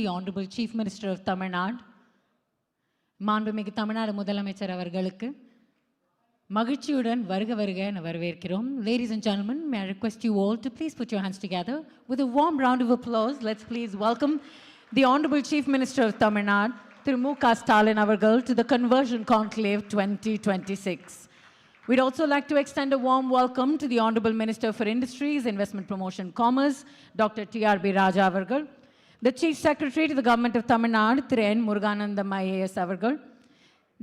The Honorable Chief Minister of Tamil Nadu, மாண்புமிகு தமிழ்நாடு முதலமைச்சர் அவர்களுக்கு மகிழ்ச்சியுடன் வருக வருக என வரவேற்கிறோம். Ladies and gentlemen, may I request you all to please put your hands together with a warm round of applause. Let's please welcome the Honorable Chief Minister of Tamil Nadu, Thiru Mukthar avargal, to the Conversion Conclave 2026. We'd also like to extend a warm welcome to the Honorable Minister for Industries, Investment Promotion, Commerce, Dr. T.R.B. Raja avargal, the Chief Secretary to the Government of Tamil Nadu, Thiru N. Muruganandam IAS avargal,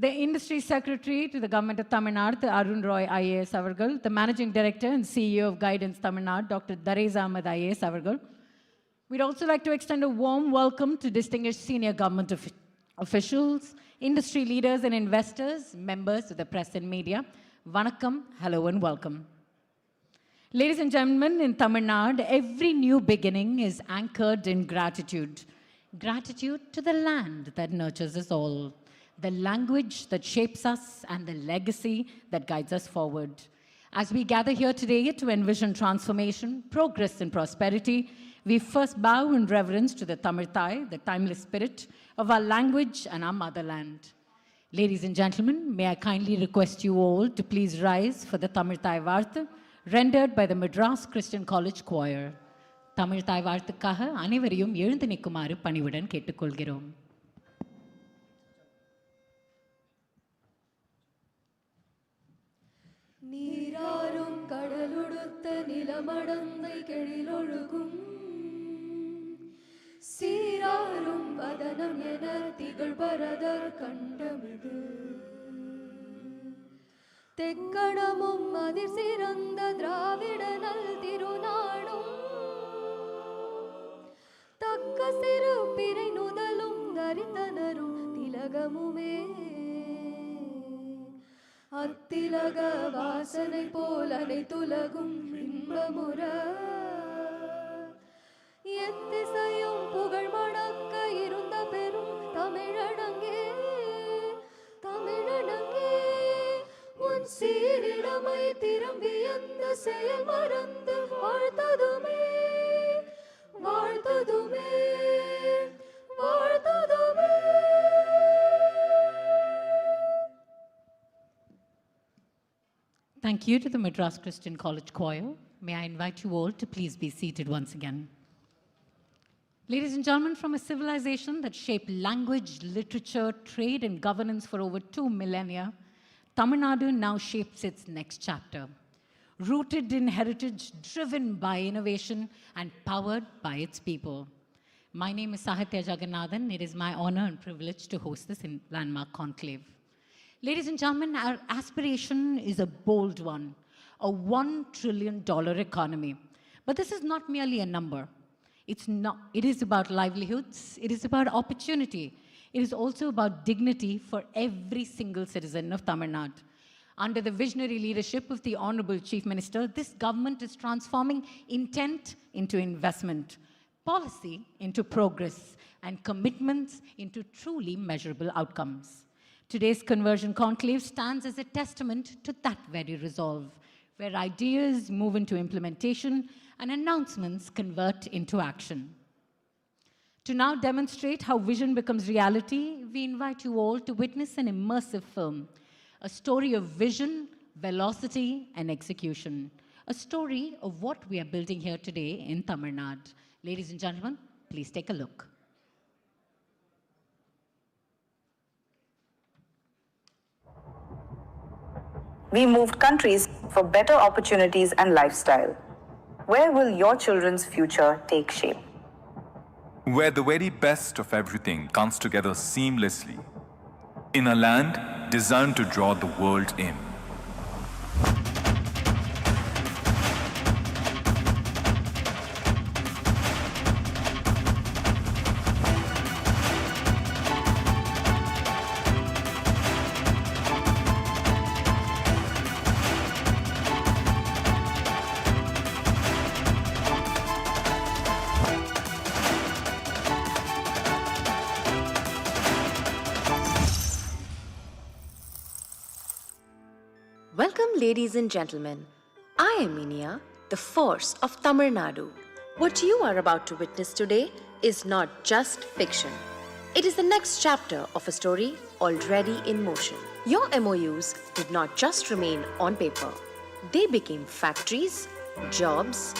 the Industry Secretary to the Government of Tamil Nadu, Arun Roy IAS avargal, the Managing Director and CEO of Guidance Tamil Nadu, Dr. Dareez Ahmed IAS avargal. We'd also like to extend a warm welcome to distinguished senior government officials, industry leaders and investors, members of the press and media. Vanakkam, hello and welcome. Ladies and gentlemen, in Tamil Nadu, every new beginning is anchored in gratitude. Gratitude to the land that nurtures us all, the language that shapes us, and the legacy that guides us forward. As we gather here today to envision transformation, progress, and prosperity, we first bow in reverence to the Tamil Thai, the timeless spirit of our language and our motherland. Ladies and gentlemen, may I kindly request you all to please rise for the Tamil Thai Vartha, rendered by the Madras Christian College Choir. Tamil Thai Varthukaga அனைவரையும் எழுந்து நிற்குமாறு பணிவுடன் கேட்டுக்கொள்கிறோம். நீராரும் கடலுடுத்த நிலமடந்தை கெழிலொழுகும் சீராரும் வதனம் என திகழ்பரதர் கண்டமிது தெக்கணமும் அதிர் சிறந்த திராவிட நல் திருநாடும் தக்க சிறு பிறை நுதலும் தரித்தனரும் திலகமுமே அத்திலக வாசனை போல் அனைத்துலகும் இன்பமுற எத்திசையும் புகழ் மணக்க இருந்த பெரும் தமிழனங்கே தமிழனங்கே உன் சீரிடமை திரும்பி அந்த செயல் மறந்து வாழ்த்ததுமே வாழ்த்ததுமே வாழ்த்ததுமே. Thank you to the Madras Christian College Choir. May I invite you all to please be seated once again. Ladies and gentlemen, from a civilization that shaped language, literature, trade, and governance for over 2 millennia, Tamil Nadu now shapes its next chapter. Rooted in heritage, driven by innovation, and powered by its people. My name is Sahitya Jagannathan. It is my honor and privilege to host this landmark conclave. Ladies and gentlemen, our aspiration is a bold one, a $1 trillion economy. But this is not merely a number. It is about livelihoods. It is about opportunity. It is also about dignity for every single citizen of Tamil Nadu. Under the visionary leadership of the Honorable Chief Minister, this government is transforming intent into investment, policy into progress, and commitments into truly measurable outcomes. Today's Conversion Conclave stands as a testament to that very resolve, where ideas move into implementation and announcements convert into action. To now demonstrate how vision becomes reality, we invite you all to witness an immersive film, a story of vision, velocity, and execution, a story of what we are building here today in Tamil Nadu. Ladies and gentlemen, please take a look. We moved countries for better opportunities and lifestyle. Where will your children's future take shape? Where the very best of everything comes together seamlessly. In a land designed to draw the world in. Welcome, ladies and gentlemen. I am Inia, the force of Tamil Nadu. What you are about to witness today is not just fiction. It is the next chapter of a story already in motion. Your MOUs did not just remain on paper. They became factories, jobs,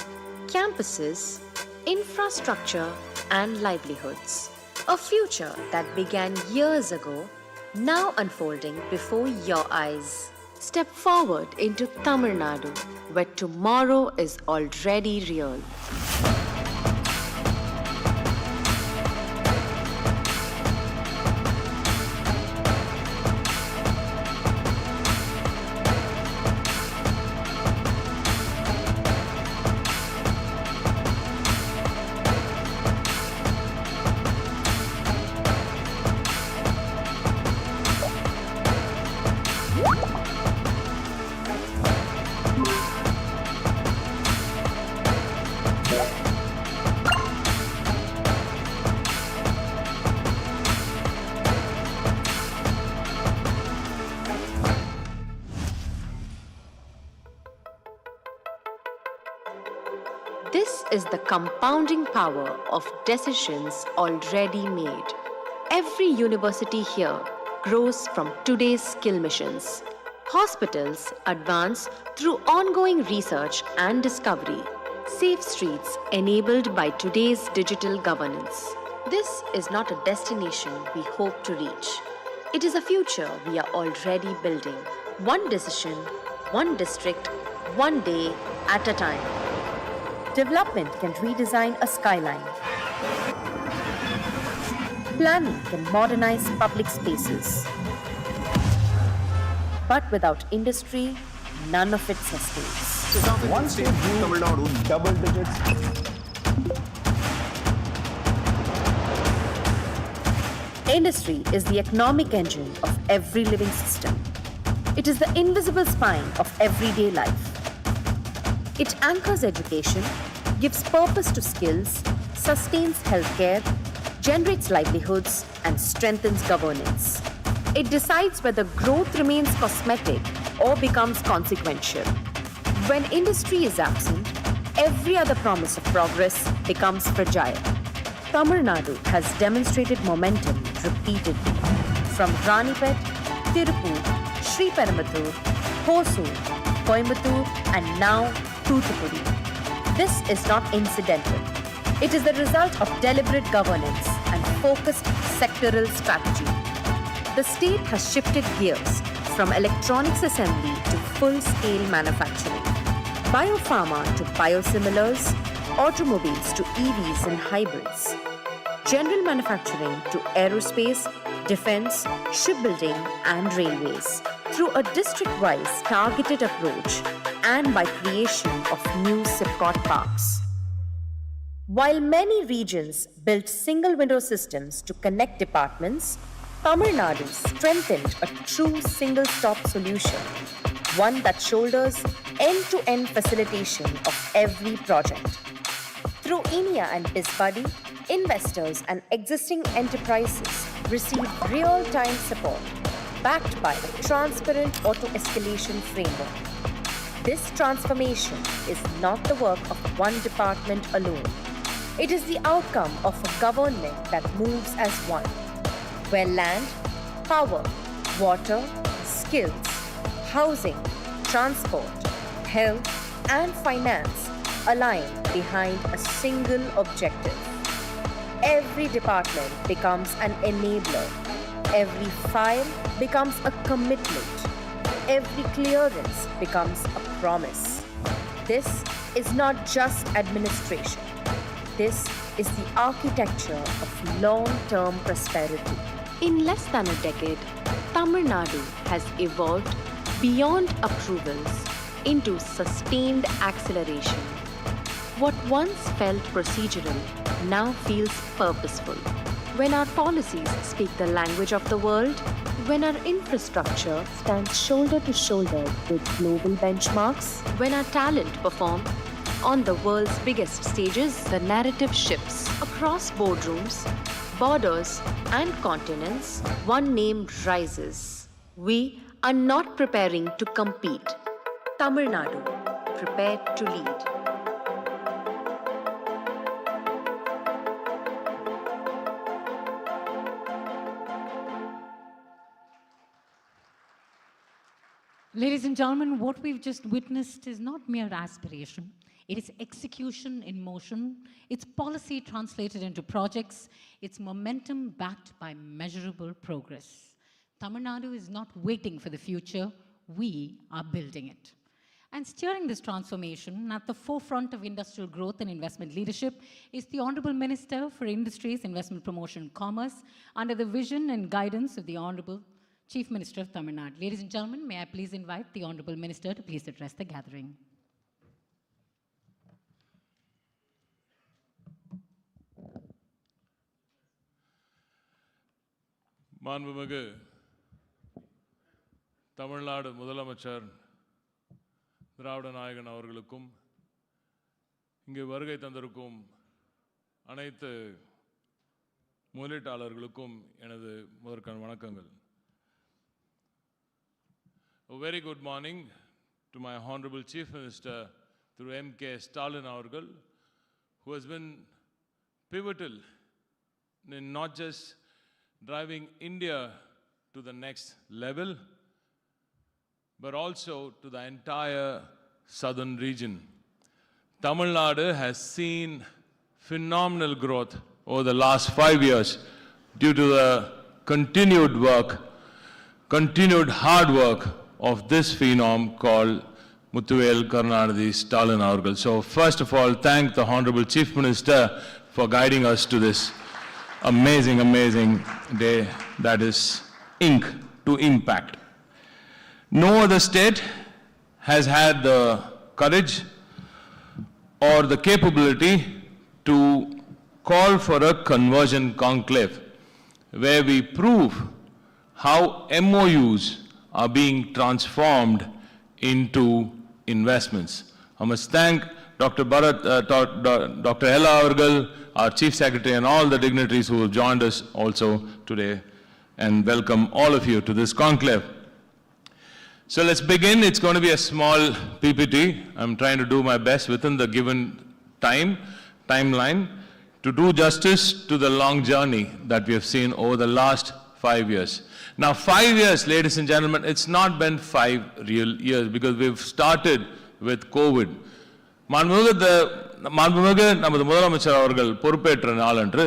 campuses, infrastructure, and livelihoods. A future that began years ago, now unfolding before your eyes. Step forward into Tamil Nadu, where tomorrow is already real. This is the compounding power of decisions already made. Every university here grows from today's skill missions. Hospitals advance through ongoing research and discovery. Safe streets enabled by today's digital governance. This is not a destination we hope to reach. It is a future we are already building. One decision, one district, one day at a time. Development can redesign a skyline. Planning can modernize public spaces. But without industry, none of it sustains. One state grew Tamil Nadu double digits. Industry is the economic engine of every living system. It is the invisible spine of everyday life. It anchors education, gives purpose to skills, sustains healthcare, generates livelihoods, and strengthens governance. It decides whether growth remains cosmetic or becomes consequential. When industry is absent, every other promise of progress becomes fragile. Tamil Nadu has demonstrated momentum repeatedly. From Ranipet, Tirupur, Sriperumbudur, Hosur, Coimbatore, and now Thoothukudi. This is not incidental. It is the result of deliberate governance and focused sectoral strategy. The state has shifted gears from electronics assembly to full-scale manufacturing, biopharma to biosimilars, automobiles to EVs and hybrids, general manufacturing to aerospace, defense, shipbuilding, and railways. Through a district-wise targeted approach and by creation of new SIPCOT parks. While many regions built single-window systems to connect departments, Tamil Nadu strengthened a true single-stop solution, one that shoulders end-to-end facilitation of every project. Through ENIA and BizBuddy, investors and existing enterprises receive real-time support, backed by a transparent auto-escalation framework. This transformation is not the work of one department alone. It is the outcome of a government that moves as one, where land, power, water, skills, housing, transport, health, and finance align behind a single objective. Every department becomes an enabler. Every file becomes a commitment. Every clearance becomes a promise. This is not just administration. This is the architecture of long-term prosperity. In less than a decade, Tamil Nadu has evolved beyond approvals into sustained acceleration. What once felt procedural now feels purposeful. When our policies speak the language of the world, when our infrastructure stands shoulder to shoulder with global benchmarks, when our talent perform on the world's biggest stages, the narrative shifts. Across boardrooms, borders, and continents, one name rises. We are not preparing to compete. Tamil Nadu, prepared to lead. Ladies and gentlemen, what we've just witnessed is not mere aspiration. It is execution in motion. It's policy translated into projects. It's momentum backed by measurable progress. Tamil Nadu is not waiting for the future. We are building it. And steering this transformation at the forefront of industrial growth and investment leadership is the Honorable Minister for Industries, Investment Promotion and Commerce under the vision and guidance of the Honorable Chief Minister of Tamil Nadu. Ladies and gentlemen, may I please invite the Honorable Minister to please address the gathering. மாண்புமிகு தமிழ்நாடு முதலமைச்சர் திராவிட நாயகன் அவர்களுக்கும் இங்கே வருகை தந்திருக்கும் அனைத்து முதலீட்டாளர்களுக்கும் எனது முதற்கண் வணக்கங்கள். A very good morning to my Honorable Chief Minister through M.K. Stalin avargal, who has been pivotal in not just driving India to the next level, but also to the entire southern region. Tamil Nadu has seen phenomenal growth over the last 5 years due to the continued work, continued hard work of this phenom called Mukthar Stalin avargal. So first of all, thank the Honorable Chief Minister for guiding us to this amazing, amazing day that is ink to impact. No other state has had the courage or the capability to call for a conversion conclave where we prove how MOUs are being transformed into investments. I must thank Dr. Dr. Ella avargal, our Chief Secretary, and all the dignitaries who have joined us also today, and welcome all of you to this conclave. So let's begin. It's going to be a small PPT. I'm trying to do my best within the given timeline to do justice to the long journey that we have seen over the last 5 years. Now 5 years, ladies and gentlemen, it's not been 5 real years because we've started with COVID. மாண்புமிகு நமது முதலமைச்சர் அவர்கள் பொறுப்பேற்ற நாளன்று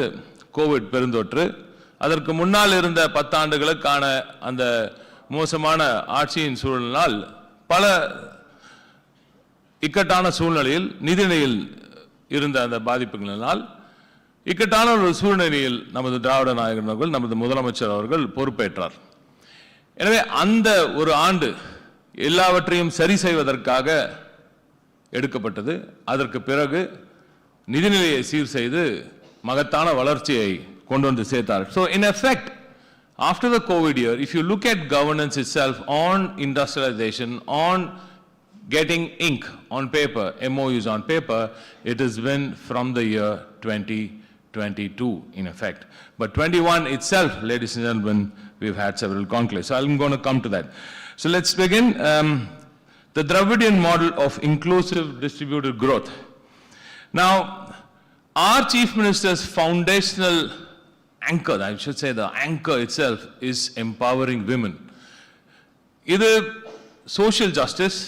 Covid பெருந்தொற்று, அதற்கு முன்னால் இருந்த 10 ஆண்டுகளுக்கான அந்த மோசமான ஆட்சியின் சூழலினால் பல இக்கட்டான சூழ்நிலையில் நிதிநிலையில் இருந்த அந்த பாதிப்புகளினால் இக்கட்டான ஒரு சூழ்நிலையில் நமது திராவிட நாயகன் அவர்கள், நமது முதலமைச்சர் அவர்கள் பொறுப்பேற்றார். எனவே அந்த ஒரு ஆண்டு எல்லாவற்றையும் சரி செய்வதற்காக எடுக்கப்பட்டது. அதற்கு பிறகு நிதிநிலையை சீர் செய்து மகத்தான வளர்ச்சியை கொண்டு வந்து சேர்த்தார். So in effect, after the COVID year, if you look at governance itself on industrialization, on getting ink on paper, MOUs on paper, it has been from the year 2022 in effect. But 21 itself, ladies and gentlemen, we've had several conclaves. So I'm going to come to that. So let's begin. The Dravidian model of inclusive distributed growth. Now, our Chief Minister's foundational anchor, I should say the anchor itself, is empowering women. இது social justice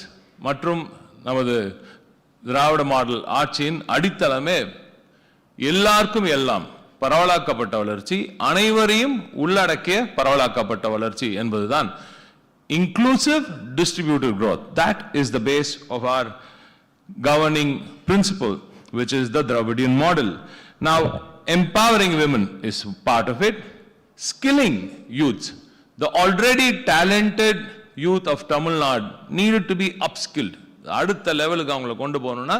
மற்றும் நமது திராவிட model ஆட்சியின் அடித்தளமே எல்லாருக்கும் எல்லாம் பரவலாக்கப்பட்ட வளர்ச்சி, அனைவரையும் உள்ளடக்கிய பரவலாக்கப்பட்ட வளர்ச்சி என்பதுதான் inclusive distributed growth. That is the base of our governing principle, which is the Dravidian model. Now, empowering women is part of it. Skilling youth, the already talented youth of Tamil Nadu needed to be upskilled. அடுத்த லெவலுக்கு அவங்களை கொண்டு போகணும்னா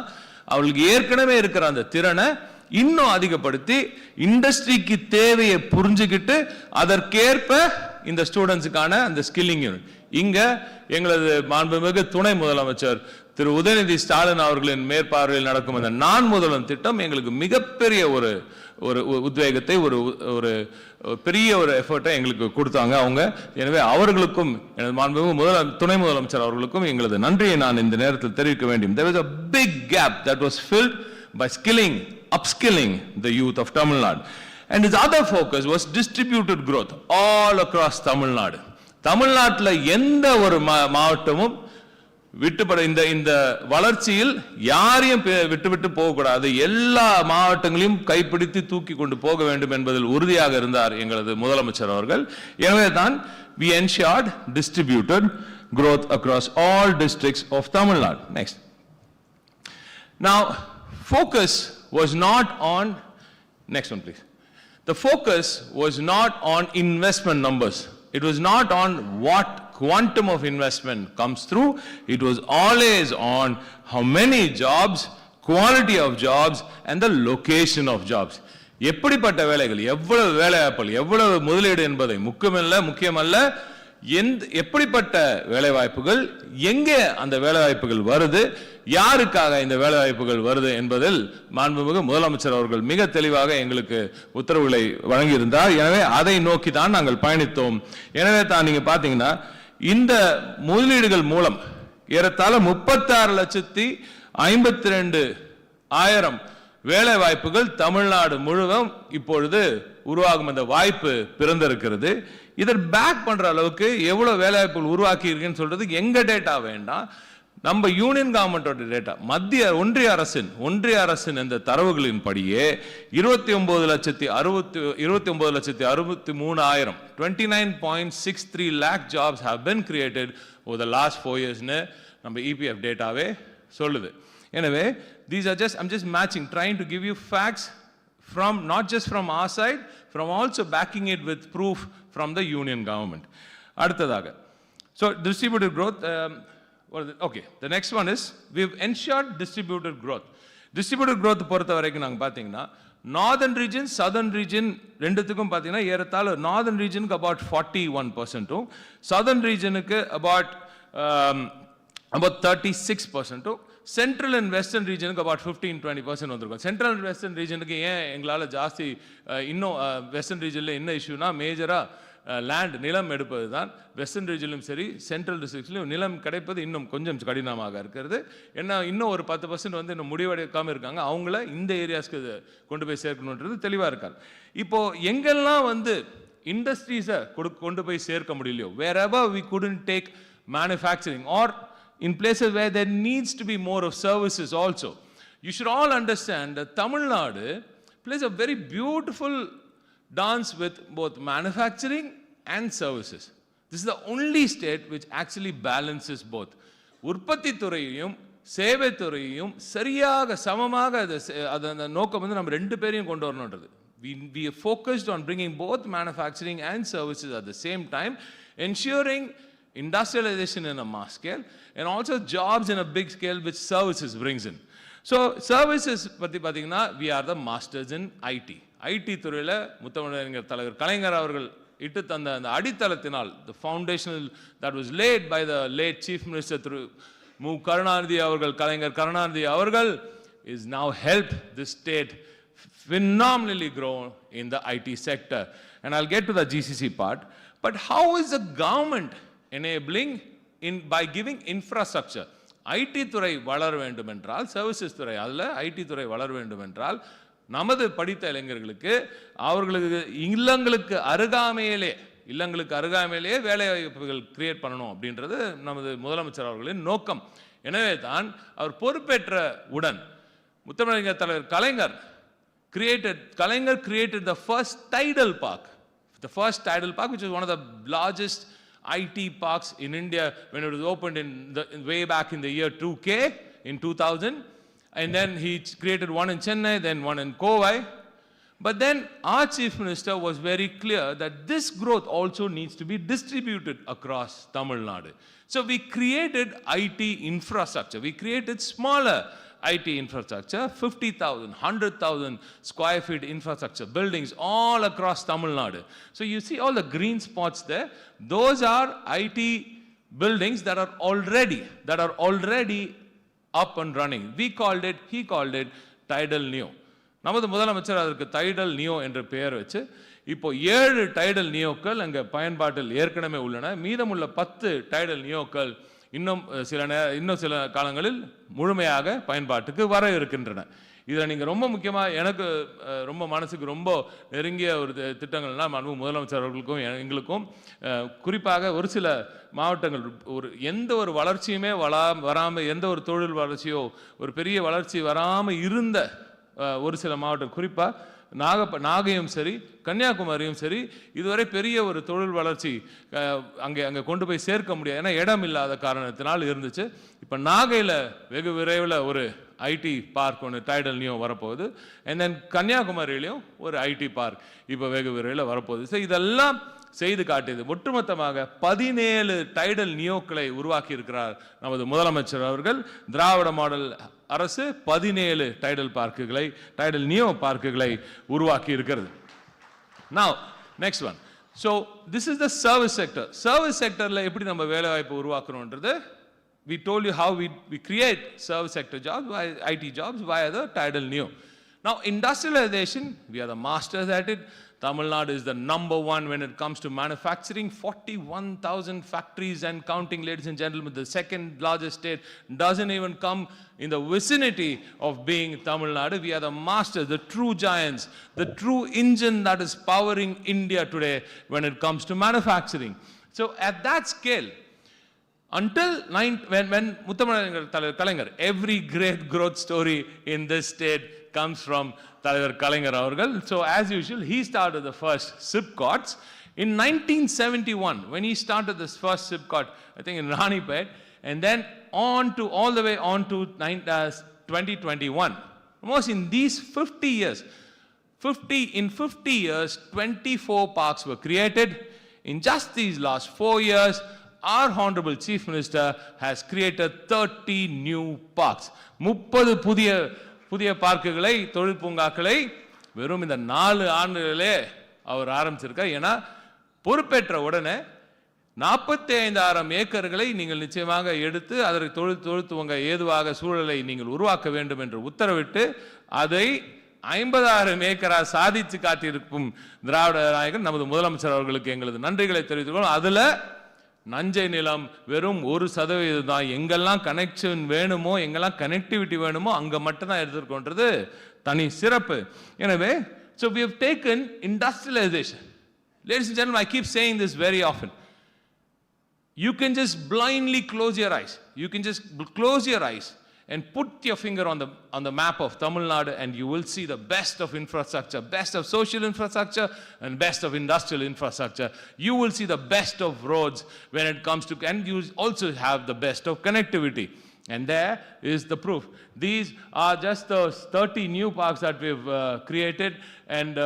அவங்களுக்கு ஏற்கனவே இருக்கிற அந்த திறனை இன்னும் அதிகப்படுத்தி இண்டஸ்ட்ரிக்கு தேவையை புரிஞ்சுக்கிட்டு அதற்கேற்ப இந்த ஸ்டூடெண்ட்ஸுக்கான அந்த ஸ்கில்லிங் யூனிட். இங்க எங்களது மாண்புமிகு துணை முதலமைச்சர் திரு உதயநிதி ஸ்டாலின் அவர்களின் மேற்பார்வையில் நடக்கும் அந்த நான் முதல்வன் திட்டம் எங்களுக்கு மிகப்பெரிய ஒரு உத்வேகத்தை, ஒரு பெரிய ஒரு எஃபர்ட்டை எங்களுக்கு கொடுத்தாங்க அவங்க. எனவே அவர்களுக்கும் எனது மாண்புமிகு துணை முதலமைச்சர் அவர்களுக்கும் எங்களது நன்றியை நான் இந்த நேரத்தில் தெரிவிக்க வேண்டும். There was a big gap that was filled by upskilling the youth of Tamil Nadu. And his other focus was distributed growth all across Tamil Nadu. தமிழ்நாட்டில் எந்த ஒரு மாவட்டமும் விட்டுப்பட இந்த வளர்ச்சியில் யாரையும் விட்டு போகக்கூடாது, எல்லா மாவட்டங்களையும் கைப்பிடித்து தூக்கி கொண்டு போக வேண்டும் என்பதில் உறுதியாக இருந்தார் எங்களது முதலமைச்சர் அவர்கள். எனவே தான் we ensured distributed growth across all districts of Tamil Nadu. Next. Now, focus was not on, next one please. The focus was not on investment numbers. It was not on what quantum of investment comes through. It was always on how many jobs, quality of jobs and the location of jobs. எப்படிப்பட்ட வேலைகள், எவ்வளவு வேலைவாய்ப்புகள், எவ்வளவு முதலீடு என்பதை முக்கியமல்ல, எப்படிப்பட்ட வேலைவாய்ப்புகள், எங்கே அந்த வேலைவாய்ப்புகள் வருது, யாருக்காக இந்த வேலைவாய்ப்புகள் வருது என்பதில் மாண்புமிகு முதலமைச்சர் அவர்கள் மிக தெளிவாக எங்களுக்கு உத்தரவுகளை வழங்கியிருந்தார். எனவே அதை நோக்கி தான் நாங்கள் பயணித்தோம். எனவே தான் நீங்க பாத்தீங்கன்னா இந்த முதலீடுகள் மூலம் ஏறத்தாழ 36,52,000 வேலை வாய்ப்புகள் தமிழ்நாடு முழுவதும் இப்பொழுது உருவாகும் அந்த வாய்ப்பு பிறந்திருக்கிறது. இதை பேக் பண்ற அளவுக்கு எவ்வளவு வேலை வாய்ப்புகள் உருவாக்கி இருக்குன்னு சொல்றது எங்க டேட்டா வேண்டாம், நம்ம யூனியன் கவர்மெண்டோட டேட்டா, ஒன்றிய அரசின் இந்த தரவுகளின் படியே 29,63,000 29.63 lakh jobs have been created over the last 4 years னு நம்ம EPF டேட்டாவே சொல்லுது. எனவே I'm just matching, trying to give you facts from not just from our side, from also backing it with proof from the union government. அடுத்ததாக, so distributed growth, okay, the next one is we've ensured distributed growth. Distributed growth பொறுத்த வரைக்கும் நாங்க பாத்தீங்கன்னா northern region, southern region ரெண்டுத்துக்கும் பாத்தீங்கன்னா ஏறத்தாழ northern regionக்கு about 41%, southern regionக்கு about 36%, சென்ட்ரல் அண்ட் வெஸ்டர்ன் ரீஜனுக்கு about 15-20% வந்திருக்கும். சென்ட்ரல் அண்ட் வெஸ்டர்ன் ரீஜனுக்கு ஏன் எங்களால் ஜாஸ்தி, இன்னும் வெஸ்டர்ன் ரீஜனில் என்ன இஷ்யூனா மேஜராக லேண்ட் நிலம் எடுப்பது தான். வெஸ்டர்ன் ரீஜன்லையும் சரி சென்ட்ரல் டிஸ்ட்ரிக்ட்லையும் நிலம் கிடைப்பது இன்னும் கொஞ்சம் கடினமாக இருக்கிறது. ஏன்னா இன்னும் ஒரு 10% வந்து இன்னும் முடிவெடுக்காமல் இருக்காங்க. அவங்கள இந்த ஏரியாஸ்க்கு கொண்டு போய் சேர்க்கணுன்றது தெளிவாக இருக்காது. இப்போ எங்கெல்லாம் வந்து இண்டஸ்ட்ரீஸை கொண்டு போய் சேர்க்க முடியலையோ, wherever we couldn't take manufacturing or in places where there needs to be more of services also, you should all understand that Tamil Nadu plays a very beautiful dance with both manufacturing and services. This is the only state which actually balances both. உற்பத்தி துறையையும் சேவை துறையையும் சரியாக சமமாக அந்த நோக்கம் வந்து நம்ம ரெண்டு பேரையும் கொண்டு வரணுன்றது. We are focused on bringing both manufacturing and services at the same time, ensuring industrialization in a mass scale and also jobs in a big scale which services brings in. So services பத்தி பாத்தீங்கன்னா we are the masters in IT துறையில முத்தமிழறிஞர் தலைவர் கலைஞர் அவர்கள் இட்டு தந்த அந்த அடித்தளத்தினால், the foundational that was laid by the late chief minister through Karunanidhi அவர்கள், கலைஞர் கருணாநிதி அவர்கள், is now helped this state phenomenally grow in the IT sector. And I'll get to the GCC part, but how is the government enabling by giving infrastructure? IT துறை வளர வேண்டும் என்றால், services துறை அல்ல IT துறை வளர வேண்டும் என்றால், நமது படித்த இளைஞர்களுக்கு அவர்களுக்கு இல்லங்களுக்கு அருகாமையிலே வேலை வாய்ப்புகள் கிரியேட் பண்ணணும் அப்படின்றது நமது முதலமைச்சர் அவர்களின் நோக்கம். எனவே தான் அவர் பொறுப்பேற்ற உடன் முத்தமிழறிஞர் தலைவர் கலைஞர் created the first tidal park, which is one of the largest IT parks in India when it was opened way back in the year 2K in 2000, and then he created one in Chennai, then one in Kovai. But then our chief minister was very clear that this growth also needs to be distributed across Tamil Nadu. So we created IT infrastructure. We created smaller IT infrastructure, 50,000, 100,000 square feet infrastructure buildings all across Tamil Nadu. So you see all the green spots there. Those are IT buildings that are already up and running. He called it Tidal Neo. நமது முதலமைச்சர் அதற்கு tidal neo என்ற பெயர் வச்சு இப்போ 7 tidal நியோக்கள் அங்கே பயன்பாட்டில் ஏற்கனவே உள்ளன. மீதமுள்ள 10 டைடல் நியோக்கள் இன்னும் சில காலங்களில் முழுமையாக பயன்பாட்டுக்கு வர இருக்கின்றன. இதில் நீங்கள் ரொம்ப முக்கியமாக எனக்கு ரொம்ப மனசுக்கு ரொம்ப நெருங்கிய ஒரு திட்டங்கள்னா மாண்பு முதலமைச்சர் அவர்களுக்கும் எங்களுக்கும் குறிப்பாக ஒரு சில மாவட்டங்கள் எந்த ஒரு வளர்ச்சியுமே வராமல் எந்த ஒரு தொழில் வளர்ச்சியோ ஒரு பெரிய வளர்ச்சி வராமல் இருந்த ஒரு சில மாவட்டம், குறிப்பாக நாகையும் சரி கன்னியாகுமரியும் சரி இதுவரை பெரிய ஒரு தொழில் வளர்ச்சி அங்கே கொண்டு போய் சேர்க்க முடியாது, ஏன்னா இடம் இல்லாத காரணத்தினால் இருந்துச்சு. இப்போ நாகையில் வெகு விரைவில் ஒரு ஐடி பார்க் ஒன்று டைடல் நியோ வரப்போகுது. அண்ட் தென் கன்னியாகுமரியிலையும் ஒரு ஐடி பார்க் இப்போ வெகு விரைவில் வரப்போகுது. ஸோ இதெல்லாம் செய்து காட்டியது. ஒட்டுமொத்தமாக 17 டைடல் நியோக்களை உருவாக்கி இருக்கிறார் நமது முதலமைச்சர் அவர்கள். திராவிட மாடல் அரசு 17 டைடல் நியோ பார்க்குகளை உருவாக்கி இருக்கிறது. Now, next one. So, this is the service sector. Service sectorல எப்படி நம்ம வேலை வாய்ப்பு உருவாக்குறோம்ன்றது, we told you how we create service sector jobs, IT jobs via the tidal neo. Now, industrialization, we are the masters at it. Tamil Nadu is the number one when it comes to manufacturing. 41,000 factories and counting, ladies and gentlemen. The second largest state doesn't even come in the vicinity of being Tamil Nadu. We are the masters, the true giants, the true engine that is powering India today when it comes to manufacturing. So at that scale, until when Mukthar Kalaignar, every great growth story in this state comes from தலைவர் கலைஞர் அவர்கள். So as usual, he started the first SIPCOTs in 1971 when he started this first SIPCOT, I think in Ranipet, and then all the way on to 2021. Almost in these 50 years, 24 parks were created. In just these last 4 years, our Honorable Chief Minister has created 30 new parks. 30 புதிய பார்க்குகளை, தொழில் பூங்காக்களை வெறும் இந்த 4 ஆண்டுகளிலே அவர் ஆரம்பிச்சிருக்கார். ஏன்னா பொறுப்பேற்ற உடனே 45,000 ஏக்கர்களை நீங்கள் நிச்சயமாக எடுத்து அதற்கு தொழில் துவங்க ஏதுவாக சூழலை நீங்கள் உருவாக்க வேண்டும் என்று உத்தரவிட்டு அதை 50,000 ஏக்கராக சாதித்து காட்டியிருக்கும் திராவிட நாயகன் நமது முதலமைச்சர் அவர்களுக்கு எங்களது நன்றிகளை தெரிவித்துக்கொள்வோம். அதில் நஞ்சை நிலம் வெறும் 1% தான். எங்கெல்லாம் கனெக்ஷன் வேணுமோ, எங்கெல்லாம் கனெக்டிவிட்டி வேணுமோ அங்கே மட்டும்தான் எடுத்துருக்கோன்றது தனி சிறப்பு. எனவே so we have taken industrialization. Ladies and gentlemen, I keep saying this very often. You can just blindly close your eyes. You can just close your eyes and put your finger on the map of Tamil Nadu and you will see the best of infrastructure, best of social infrastructure and best of industrial infrastructure. You will see the best of roads when it comes to, and you also have the best of connectivity. And there is the proof. These are just those 30 new parks that we've created, and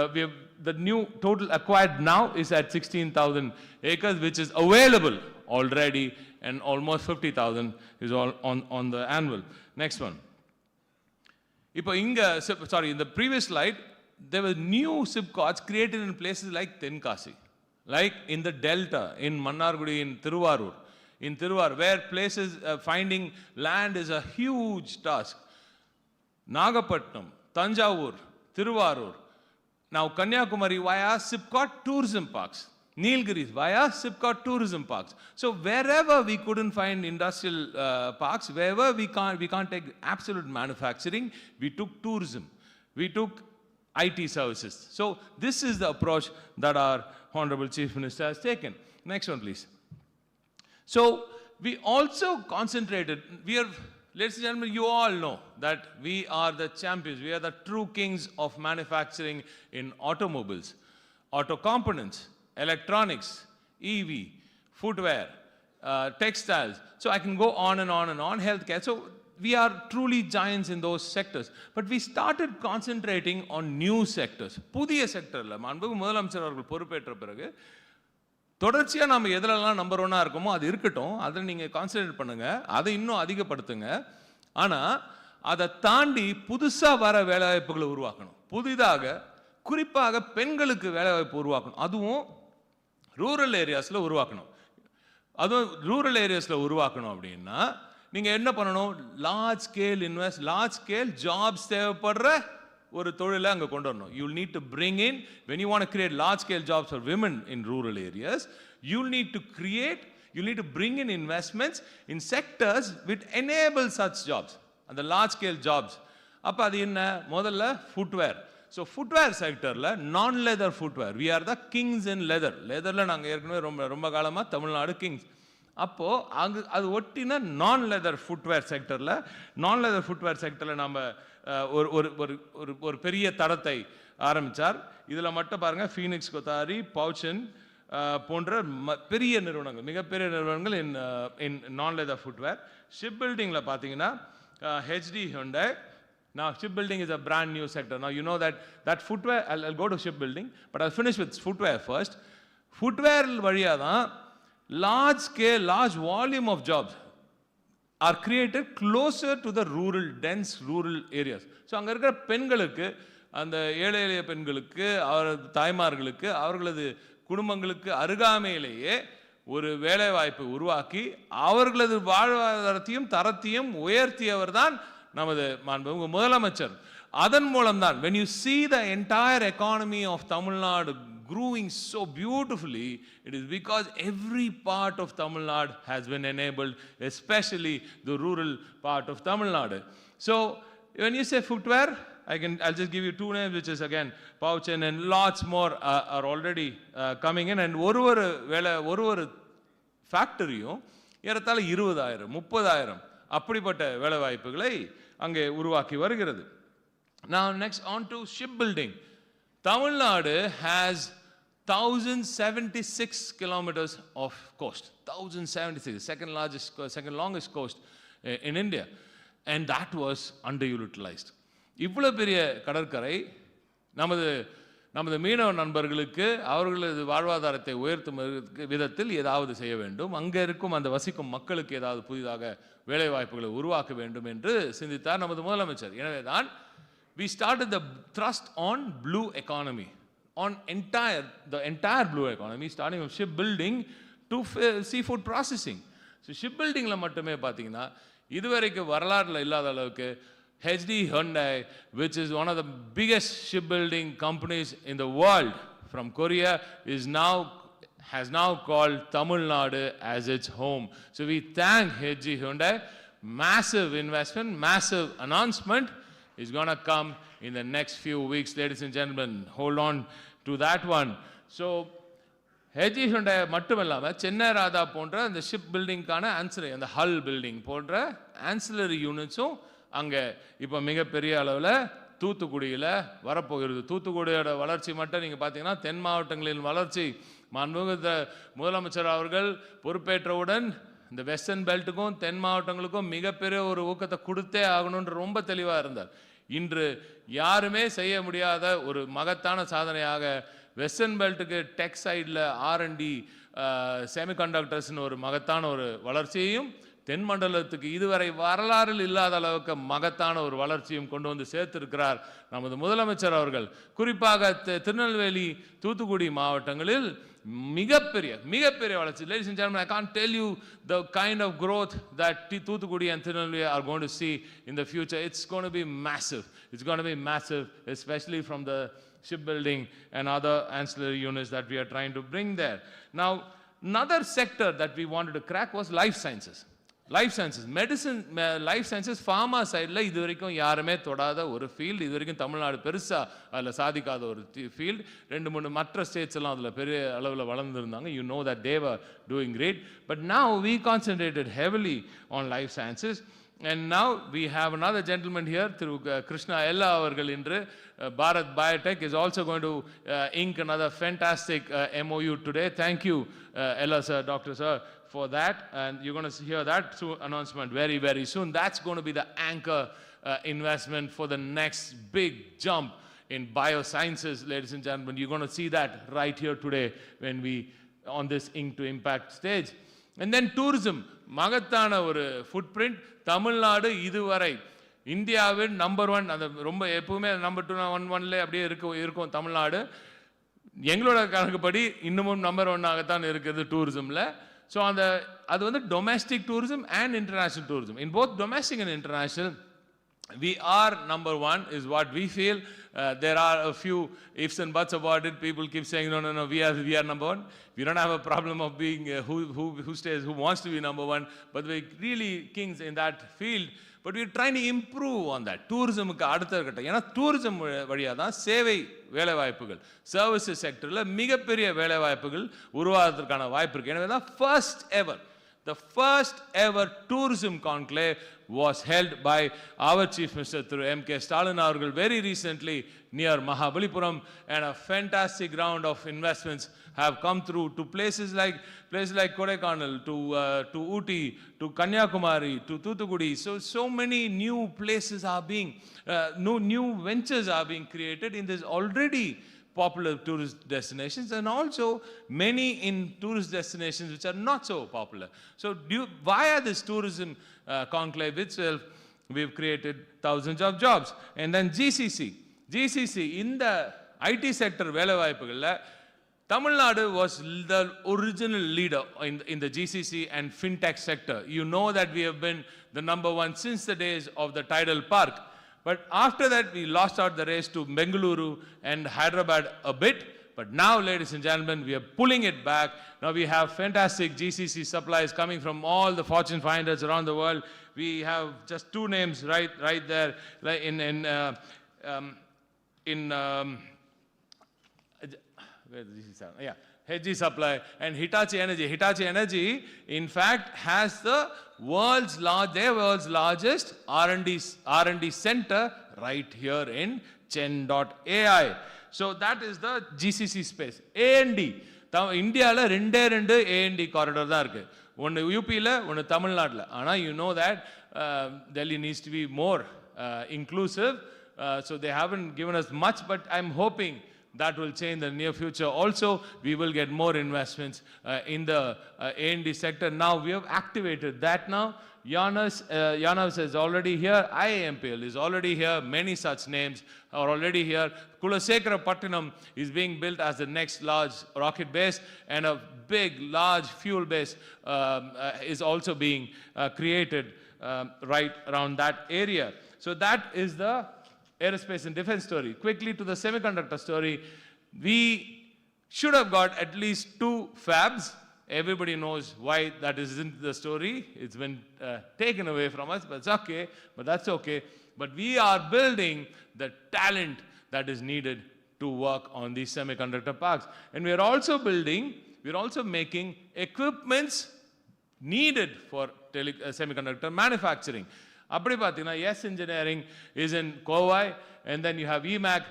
the new total acquired now is at 16,000 acres, which is available already, and almost 50,000 is all on the annual. Next one. In the previous slide, there were new SIPCOTs created in places like Tenkasi, like in the Delta, in Mannargudi, in Thiruvarur, where places finding land is a huge task. Nagapattinam, Tanjavur, Thiruvarur, now Kanyakumari via SIPCOT tourism parks. Nilgiris via SIPCOT tourism parks. So wherever we couldn't find industrial parks, wherever we can't take absolute manufacturing, we took tourism, we took IT services. So this is the approach that our Honorable Chief Minister has taken. Next one, please. So we also concentrated, ladies and gentlemen, you all know that we are the champions, we are the true kings of manufacturing in automobiles, auto components, electronics, EV, footwear, textiles. So I can go on and on and on, healthcare. So we are truly giants in those sectors. But we started concentrating on new sectors. புதிய செக்டர்ல மாண்புமிகு முதலமைச்சர் அவர்கள் பொறுப்பேற்ற பிறகு தொடர்ச்சியாக நம்ம எதிலெல்லாம் number 1 இருக்கோமோ அது இருக்கட்டும், அதை நீங்கள் கான்சன்ட்ரேட் பண்ணுங்க, அதை இன்னும் அதிகப்படுத்துங்க. ஆனால் அதை தாண்டி புதுசாக வர வேலைவாய்ப்புகளை உருவாக்கணும். புதிதாக குறிப்பாக பெண்களுக்கு வேலைவாய்ப்பு உருவாக்கணும். அதுவும் ரூரல் ஏரியாஸில் உருவாக்கணும். அப்படின்னா நீங்கள் என்ன பண்ணணும்? லார்ஜ் ஸ்கேல் ஜாப்ஸ் தேவைப்படுற ஒரு தொழிலை அங்கே கொண்டு வரணும். You need to bring in, when you want to create large scale jobs for women in rural areas, you need to bring in investments in sectors which enable such jobs. அந்த large scale jobs அப்போ அது என்ன? முதல்ல footwear. So footwear செக்டரில் non leather footwear, we are the kings in leather. லெதரில் நாங்கள் ஏற்கனவே ரொம்ப காலமாக தமிழ்நாடு கிங்ஸ். அப்போது அது ஒட்டின நான் லெதர் ஃபுட்வேர் செக்டரில் நம்ம ஒரு பெரிய தடத்தை ஆரம்பித்தார். இதில் மட்டும் பாருங்கள், ஃபீனிக்ஸ் கொத்தாரி, பவுச்சன் போன்ற பெரிய நிறுவனங்கள், மிகப்பெரிய நிறுவனங்கள் இன் நான் லெதர் ஃபுட்வேர். ஷிப் பில்டிங்கில் பார்த்தீங்கன்னா HD Hyundai. Now, shipbuilding is a brand new sector. Now, you know that footwear, I'll go to shipbuilding, but I'll finish with footwear first. Footwear வழியாக தான் large scale, large volume of jobs are created closer to the dense rural areas. So அங்கே இருக்கிற பெண்களுக்கு, அந்த ஏழை எளிய பெண்களுக்கு, தாய்மார்களுக்கு, அவர்களது குடும்பங்களுக்கு அருகாமையிலேயே ஒரு வேலை வாய்ப்பை உருவாக்கி அவர்களது வாழ்வாதாரத்தையும் தரத்தையும் உயர்த்தியவர் தான் நமது மாண்புமிகு முதலமைச்சர். அதன் மூலம்தான் when you see the entire economy of Tamil Nadu growing so beautifully, it is because every part of Tamil Nadu has been enabled, especially the rural part of Tamil Nadu. So when you say footwear, I'll just give you two names, which is again Pouchen, and lots more are already coming in. And ஒரு ஃபேக்டரியும் ஏறத்தாழ 20,000 30,000 அப்படிப்பட்ட வேலை வாய்ப்புகளை அங்கே உருவாக்கி வருகிறது. Now next on to shipbuilding. Tamil Nadu has 1076 kilometers of coast. 1076, second longest coast in India, and that was underutilized. இவ்வளவு பெரிய கடற்கரை நமது மீனவ நண்பர்களுக்கு அவர்களது வாழ்வாதாரத்தை உயர்த்தும் விதத்தில் ஏதாவது செய்ய வேண்டும், அங்கே இருக்கும் அந்த வசிக்கும் மக்களுக்கு ஏதாவது புதிதாக வேலை வாய்ப்புகளை உருவாக்க வேண்டும் என்று சிந்தித்தார் நமது முதலமைச்சர். எனவே தான் we started the thrust on blue economy, on the entire blue economy, starting from shipbuilding to seafood processing. So ஷிப்பில்டிங்கில் மட்டுமே பார்த்தீங்கன்னா இதுவரைக்கும் வரலாற்றில் இல்லாத அளவுக்கு HD Hyundai, which is one of the biggest shipbuilding companies in the world from Korea, has now called Tamil Nadu as its home. So we thank HD Hyundai. Massive investment, massive announcement is going to come in the next few weeks, ladies and gentlemen. Hold on to that one. So HD Hyundai மட்டும் இல்லாமல் சென்னை ராதா போன்ற அந்த ship பில்டிங்கான ancillary, அந்த ஹல் building போன்ற ancillary யூனிட்ஸும் அங்கே இப்போ மிகப்பெரிய அளவில் தூத்துக்குடியில் வரப்போகிறது. தூத்துக்குடியோட வளர்ச்சி மட்டும் நீங்கள் பார்த்தீங்கன்னா தென் மாவட்டங்களின் வளர்ச்சி மாண்புமிகு முதலமைச்சர் அவர்கள் பொறுப்பேற்றவுடன் இந்த வெஸ்டர்ன் பெல்ட்டுக்கும் தென் மாவட்டங்களுக்கும் மிகப்பெரிய ஒரு ஊக்கத்தை கொடுத்தே ஆகணுன்ற ரொம்ப தெளிவாக இருந்தார். இன்று யாருமே செய்ய முடியாத ஒரு மகத்தான சாதனையாக வெஸ்டர்ன் பெல்ட்டுக்கு டெக் சைடில் R&D செமிகண்டக்டர்ஸ்னு ஒரு மகத்தான ஒரு வளர்ச்சியையும், தென் மண்டலத்துக்கு இதுவரை வரலாறில் இல்லாத அளவுக்கு மகத்தான ஒரு வளர்ச்சியும் கொண்டு வந்து சேர்த்திருக்கிறார் நமது முதலமைச்சர் அவர்கள். குறிப்பாக திருநெல்வேலி, தூத்துக்குடி மாவட்டங்களில் மிகப்பெரிய வளர்ச்சி. Ladies and gentlemen, I can't tell you the kind of growth that Thuthukudi and Tirunelveli are going to see in the future. It's going to be massive. It's going to be massive, especially from the shipbuilding and other ancillary units that we are trying to bring there. Now, another sector that we wanted to crack was life sciences. Medicine, life sciences, pharma சைடில் இது வரைக்கும் யாருமே தொடாத ஒரு field, இது வரைக்கும் தமிழ்நாடு பெருசாக அதில் சாதிக்காத ஒரு ஃபீல்டு. 2-3 மற்ற ஸ்டேட்ஸ் எல்லாம் அதில் பெரிய அளவில் வளர்ந்துருந்தாங்க. You know that they were doing great, but now we concentrated heavily on life sciences. And now we have another gentleman here through Krishna Ella avargal indru Bharat Biotech is also going to ink another fantastic MOU today. Thank you Ella sir, Dr. sir, for that, and you're going to hear that announcement very soon. That's going to be the anchor investment for the next big jump in biosciences, ladies and gentlemen. You're going to see that right here today when we on this ink to impact stage. And then tourism, மகத்தான ஒரு footprint. Tamil Nadu இதுவரை இந்தியாவின் number 1, அந்த ரொம்ப எப்பவுமே number 2 1 அப்படியே இருக்கும் தமிழ்நாடு. எங்களோட கணக்குப்படி இன்னமும் நம்பர் 1 ஆகத்தான் இருக்குது டூரிசமில். ஸோ அது வந்து domestic tourism and international tourism. In both domestic and international we are number 1 is what we feel. There are a few ifs and buts about it. People keep saying no, we are number 1. We don't have a problem of being who wants to be number 1, but we're really kings in that field. but we're trying to improve on that. டூரிசமுக்கு அடுத்த கட்டம், ஏன்னா tourism வழியாக தான் சேவை வேலைவாய்ப்புகள், services செக்டரில் மிகப்பெரிய வேலைவாய்ப்புகள் உருவாகிறதுக்கான வாய்ப்பு இருக்குது. எனவே தான் the first ever tourism conclave was held by our Chief Minister through M.K. Stalin avargal very recently near Mahabalipuram, and a fantastic round of investments have come through to places like Kodaikanal, to Ooty, to Kanyakumari, to Thoothukudi. So many new places are being, new ventures are being created in this already popular tourist destinations, and also many in tourist destinations which are not so popular. So via this tourism conclave itself, we've created thousands of jobs. And then GCC in the IT sector வேலைவாய்ப்புகள்ல Tamil Nadu was the original leader in the GCC and fintech sector. You know that we have been the number one since the days of the Tidal Park. But after that, we lost out the race to Bengaluru and Hyderabad a bit. But now, ladies and gentlemen, we are pulling it back. Now we have fantastic GCC supplies coming from all the Fortune 500s around the world. We have just two names right there, like HG Supply and Hitachi Energy. Hitachi Energy, in fact, has their world's largest R&D center right here in Chen.ai. So that is the GCC space. A&D, இந்தியாவில் ரெண்டு A&D corridor தான் இருக்கு. ஒன்று யூபியில், ஒன்று தமிழ்நாட்டில். ஆனால் you know that Delhi needs to be more inclusive. So they haven't given us much, but I'm hoping that will change in the near future. Also, we will get more investments in the A&D sector. Now, we have activated that now. Yanas is already here. IAMPL is already here. Many such names are already here. Kulasekara Pattinam is being built as the next large rocket base, and a big, large fuel base is also being created right around that area. So that is the aerospace and defense story. Quickly to the semiconductor story. We should have got at least 2 fabs. Everybody knows why that isn't the story. It's been taken away from us, but it's okay. But that's okay. But we are building the talent that is needed to work on these semiconductor parks. And we are also making equipments needed for semiconductor manufacturing. அப்படி பார்த்தீங்கன்னா S engineering is in Kovai, and then you have EMAC,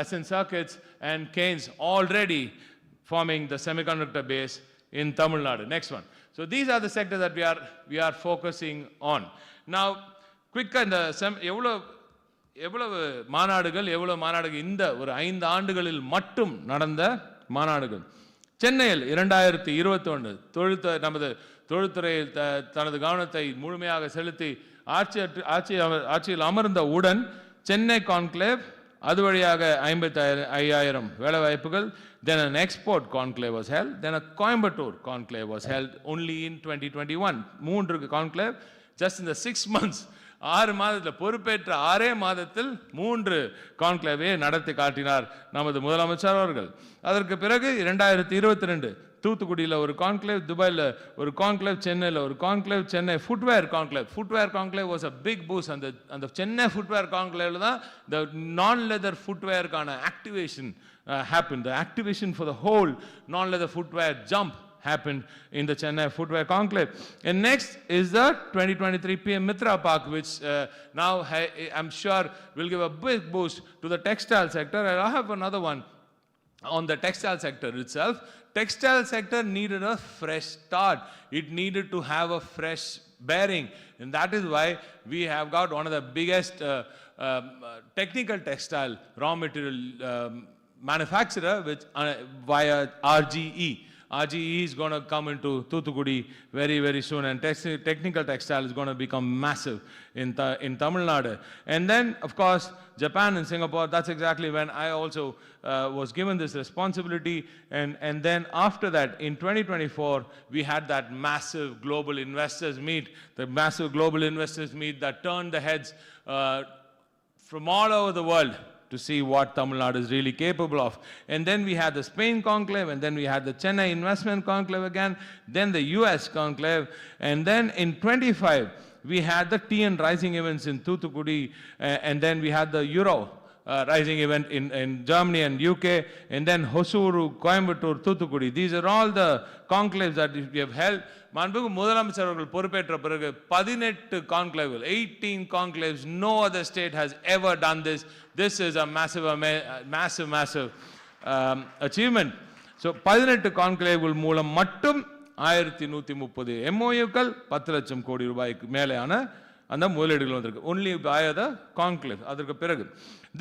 SN Circuits and Keynes already forming the semiconductor base in Tamil Nadu. Next one. So these are the sectors that we are focusing on. Now, quick இந்த எவ்வளவு மாநாடுகள் இந்த ஒரு 5 ஆண்டுகளில் மட்டும் நடந்த மாநாடுகள். சென்னையில் 2021 நமது தொழில்துறையில் தனது கவனத்தை முழுமையாக செலுத்தி ஆட்சியில் அமர்ந்தவுடன் சென்னை கான்க்ளேவ், அது வழியாக 55,000 வேலைவாய்ப்புகள். Then an export conclave was held. Then a Coimbatore conclave was held only in 2021. 3 conclave just in the 6 months. 6 மாதத்தில் பொறுப்பேற்ற 6 மாதத்தில் 3 கான்க்ளேவே நடத்தி காட்டினார் நமது முதலமைச்சர் அவர்கள். அதற்கு பிறகு 2022 தூத்துக்குடியில் ஒரு கான்க்ளேவ், துபாயில் ஒரு கான்க்ளேவ், சென்னையில் ஒரு conclave, Chennai footwear conclave was a big boost. அந்த சென்னை ஃபுட்வேர் கான்க்ளேவ்ல தான் இந்த நான் லெதர் ஃபுட்வேருக்கான activation happened. The activation for the whole non-leather footwear jump happened in the Chennai Footwear Conclave. And next is the 2023 PM Mitra Park, which now I'm sure will give a big boost to the textile sector. And I have another one on the textile sector itself. Textile sector needed a fresh start. It needed to have a fresh bearing. And that is why we have got one of the biggest technical textile raw material manufacturer, which via RGE. RGE is going to come into Thoothukudi very, very soon, and technical textile is going to become massive in Tamil Nadu. And then, of course, Japan and Singapore, that's exactly when I also was given this responsibility. And then after that, in 2024, we had that massive global investors meet, that turned the heads from all over the world to see what Tamil Nadu is really capable of. And then we had the Spain conclave, and then we had the Chennai investment conclave again, then the US conclave, and then in 25, we had the tea and rising events in Thoothukudi, and then we had the Euro rising event in Germany and UK, and then Hosuru, Coimbatore, Thoothukudi. These are all the conclaves that we have held. மாண்புமிகு முதலமைச்சர் அவர்கள் பொறுப்பேற்ற பிறகு 18 conclaves, 18 conclaves. No other state has ever done this. This is a massive achievement. So 18 conclaves மூலம் மட்டும் 1130 MOUக்கள் 10 லட்சம் கோடி ரூபாய்க்கு மேலேயான அந்த முதலீடுகள் வந்திருக்கு. Only via the conclave. அதற்கு பிறகு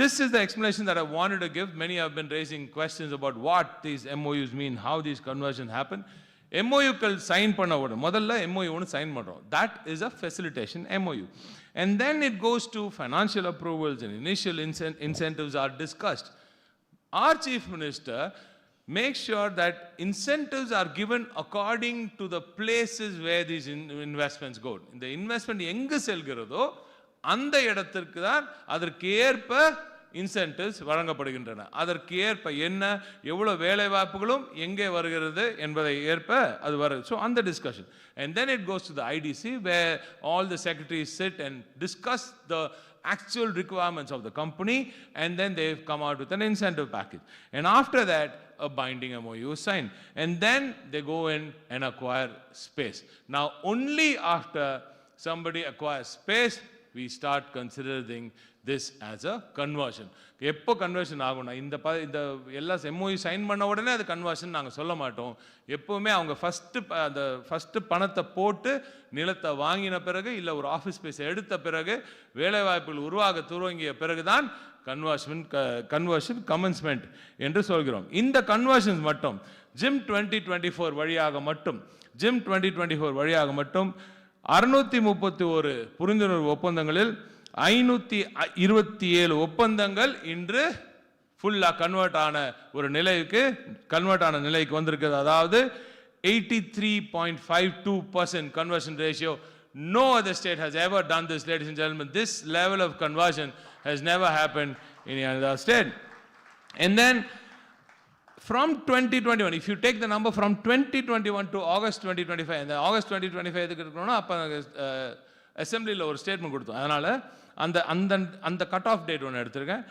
this is the explanation that I wanted to give. Many have been raising questions about what these MOUs mean, how these conversions happen. MOUக்கள் சைன் பண்ண உடனே முதல்ல MOU ஒன்று சைன் பண்ணுறோம். That is a facilitation MOU. And then it goes to financial approvals and initial incentives are discussed. Our Chief Minister makes sure that incentives are given according to the places where these investments go. இந்த investment எங்கு செல்கிறதோ அந்த இடத்திற்கு தான் அதற்கு ஏற்ப incentives வழங்கப்படுகின்றன. அதற்கு ஏற்ப என்ன எவ்வளவு வேலை வாய்ப்புகளும் எங்கே வருகிறது என்பதை ஏற்ப அது வருது. So on the discussion, and then it goes to the IDC where all the secretaries sit and discuss the actual requirements of the company, and then they come out with an incentive package, and after that a binding MOU is signed, and then they go in and acquire space. Now only after somebody acquires space we start considering this as a conversion. எப்போ conversion ஆகும்னா இந்த எல்லா MOU sign பண்ண உடனே அது conversion நாங்கள் சொல்ல மாட்டோம். எப்போவுமே அவங்க ஃபஸ்ட்டு பணத்தை போட்டு நிலத்தை வாங்கின பிறகு இல்லை ஒரு ஆஃபீஸ் ஸ்பேஸ் எடுத்த பிறகு வேலைவாய்ப்புகள் உருவாக துவங்கிய பிறகுதான் கன்வர்ஷன் கமென்ஸ்மெண்ட் என்று சொல்கிறோம். இந்த கன்வர்ஷன்ஸ் மட்டும் ஜிம் 2024 வழியாக மட்டும் 631 புரிந்துணர்வு ஒப்பந்தங்களில் 527 ஒப்பந்தங்கள் இன்று ஃபுல்லா கன்வெர்ட் ஆன நிலைக்கு வந்திருக்கிறது. அதாவது 83.52% conversion ratio. No other state has ever done this, ladies and gentlemen. This level of conversion has never happened in any other state. And then from 2021, if you take the number from 2021 to August 2025, and August 2025 எதுக்கு இருக்கணும்னா அப்போ அசெம்பிளியில் ஒரு statement கொடுத்தோம். அதனால் அந்த cut off date ஒன்று எடுத்திருக்கேன்.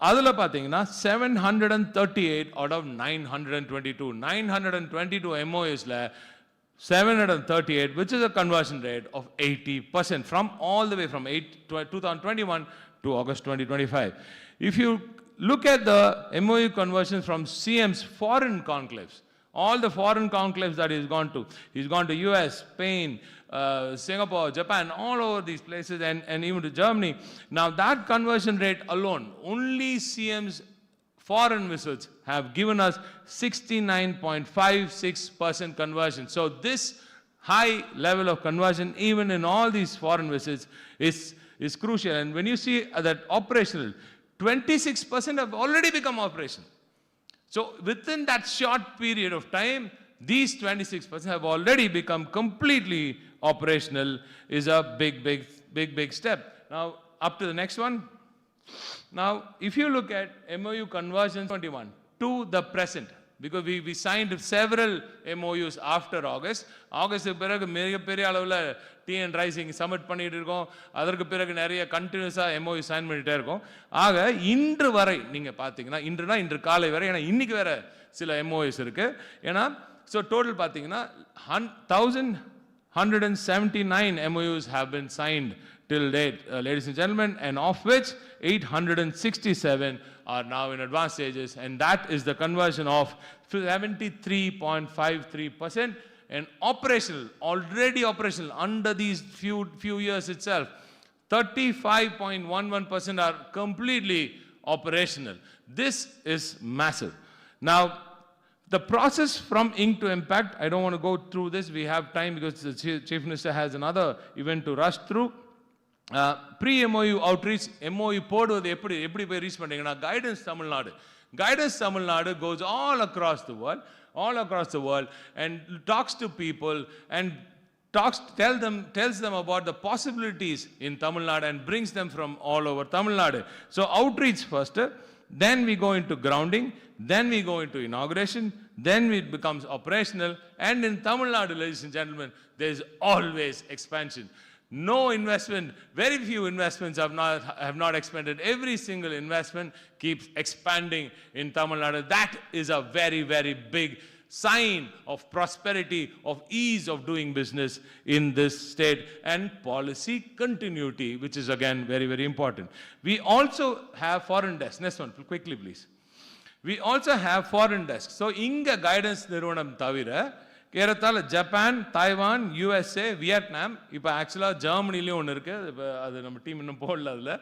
அதில் பார்த்தீங்கன்னா 738 out of 922 MOUsல 738, which is a conversion rate of 80% from all the way from 2021 to August 2025. If you look at the MOU conversions from CM's foreign conclaves, all the foreign conclaves that he's gone to US, Spain, Singapore, Japan, all over these places, and even to Germany. Now that conversion rate alone, only CM's foreign visits have given us 69.56% conversion. So this high level of conversion, even in all these foreign visits, is crucial. And when you see that operational, 26% have already become operational. So within that short period of time, these 26% have already become completely operational. Is a big step. Now up to the next one. Now if you look at MOU conversions 21 to the present, because we signed several MOUs after August பிறகு மிகப்பெரிய அளவில் D and rising submit பண்ணிட்டு இருக்கோம். அதற்கு பிறகு நிறைய கண்டினியூஸாக MOU sign பண்ணிகிட்டே இருக்கோம். ஆக இன்று வரை நீங்கள் பார்த்தீங்கன்னா இன்று காலை வரை, ஏன்னா இன்னைக்கு வேற சில MOUs இருக்கு. ஏன்னா ஸோ டோட்டல் பார்த்தீங்கன்னா 1179 MOUs have been signed till date, ladies and gentlemen, and of which 867 are now in advanced stages, and that is the conversion of 73.53%, and already operational under these few years itself. 35.11% are completely operational. This is massive. Now the process from ink to impact, I don't want to go through this, we have time because the Chief Minister has another event to rush through. Pre-MOU outreach, MOU போடுவது எப்படி போய் reach பண்ணுறீங்கன்னா guidance Tamil Nadu goes all across the world and talks to people and tells them about the possibilities in Tamil Nadu and brings them from all over Tamil Nadu. So outreach first, then we go into grounding, then we go into inauguration, then it becomes operational, and in Tamil Nadu, ladies and gentlemen, there is always expansion. No investment, very few investments have not expanded. Every single investment keeps expanding in Tamil Nadu. That is a very, very big sign of prosperity, of ease of doing business in this state, and policy continuity, which is again very, very important. We also have foreign desks. Next one, quickly please. We also have foreign desks. So, inga guidance நிறுவனம் தவிர கேரளால Japan, Taiwan, USA, Vietnam, இப்போ ஆக்சுவலாக ஜெர்மனிலையும் ஒன்று இருக்கு, அது நம்ம team இன்னும் போடல அதில்,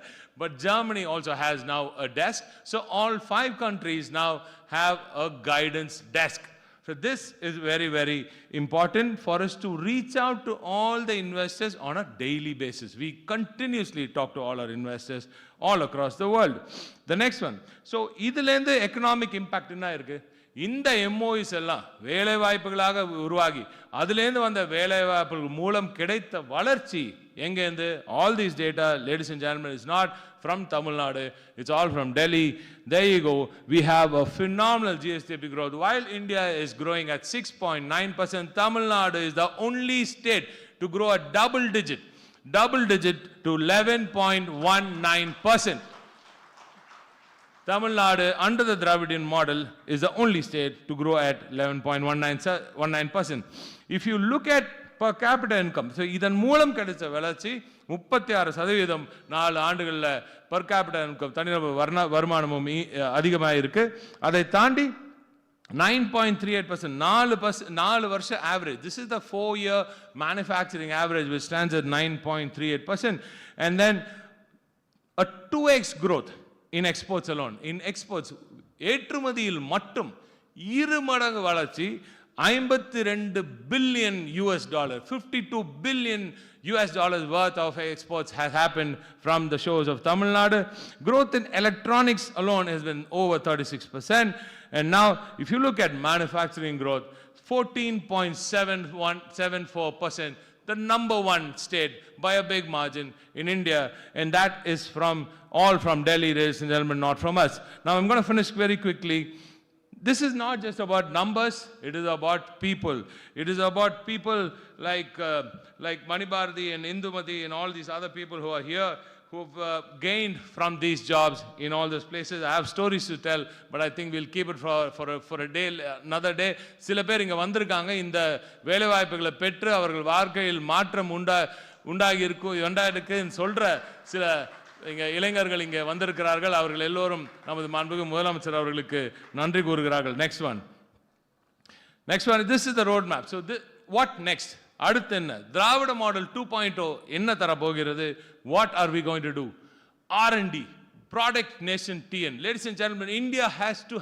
but Germany also has now a desk. So all 5 countries now have a guidance desk. So this is very, very important for us to reach out to all the investors on a daily basis. We continuously talk to all our investors all across the world. The next one. So இதுலேருந்து economic impact என்ன இருக்கு? இந்த MOUs எல்லாம் வேலை வாய்ப்புகளாக உருவாகி அதிலேருந்து வந்த வேலை வாய்ப்புகள் மூலம் கிடைத்த வளர்ச்சி எங்கேருந்து? All these data, ladies and gentlemen, is not from Tamil Nadu, it's all from Delhi. There you go. We have a phenomenal GSDP growth. While India is growing at 6.9%, Tamil Nadu is the only state to grow at double digit to 11.19%. Tamil Nadu, under the Dravidian model, is the only state to grow at 11.19%. If you look at per capita income, so இதன் மூலம் கிடைச்ச வளர்ச்சி 36% 4 ஆண்டுகளில் per capita income தனிநபர் வருமானமும் அதிகமாக இருக்கு. அதை தாண்டி 9.38%, 4 வருஷ average. This is the 4-year manufacturing average, which stands at 9.38%. And then a 2x growth in exports alone. In exports, ஏற்றுமதியில் மட்டும் 2 மடங்கு வளர்ச்சி, $52 billion, $52 billion worth of exports has happened from the shores of Tamil Nadu. Growth in electronics alone has been over 36%. And now, if you look at manufacturing growth, 14.74%, the number 1 state by a big margin in India, and that is all from Delhi, ladies and gentlemen, not from us. Now, I'm going to finish very quickly. This is not just about numbers, it is about people. It is about people like Manibharati and Indumati and all these other people who are here, who've gained from these jobs in all those places. I have stories to tell, but I think we'll keep it for a day, another day. சில பேர் இங்க வந்திருக்காங்க, இந்த வேலை வாய்ப்புகளை பெற்று அவர்கள் வாழ்க்கையில் மாற்றம் உண்டாகி இருக்குன்னு சொல்ற சில இங்க இளைஞர்கள் இங்க வந்திருக்கிறார்கள். அவர்கள் எல்லோரும் நமது மாண்புமிகு முதலமைச்சர் அவர்களுக்கு நன்றி கூறுகிறார்கள். Next one, this is the road map. So what next? அடுத்து என்ன? திராவிட மாடல் 2.0 என்ன தர போகிறது? What are we going to do? R&D, product nation TN. Ladies and gentlemen, India has to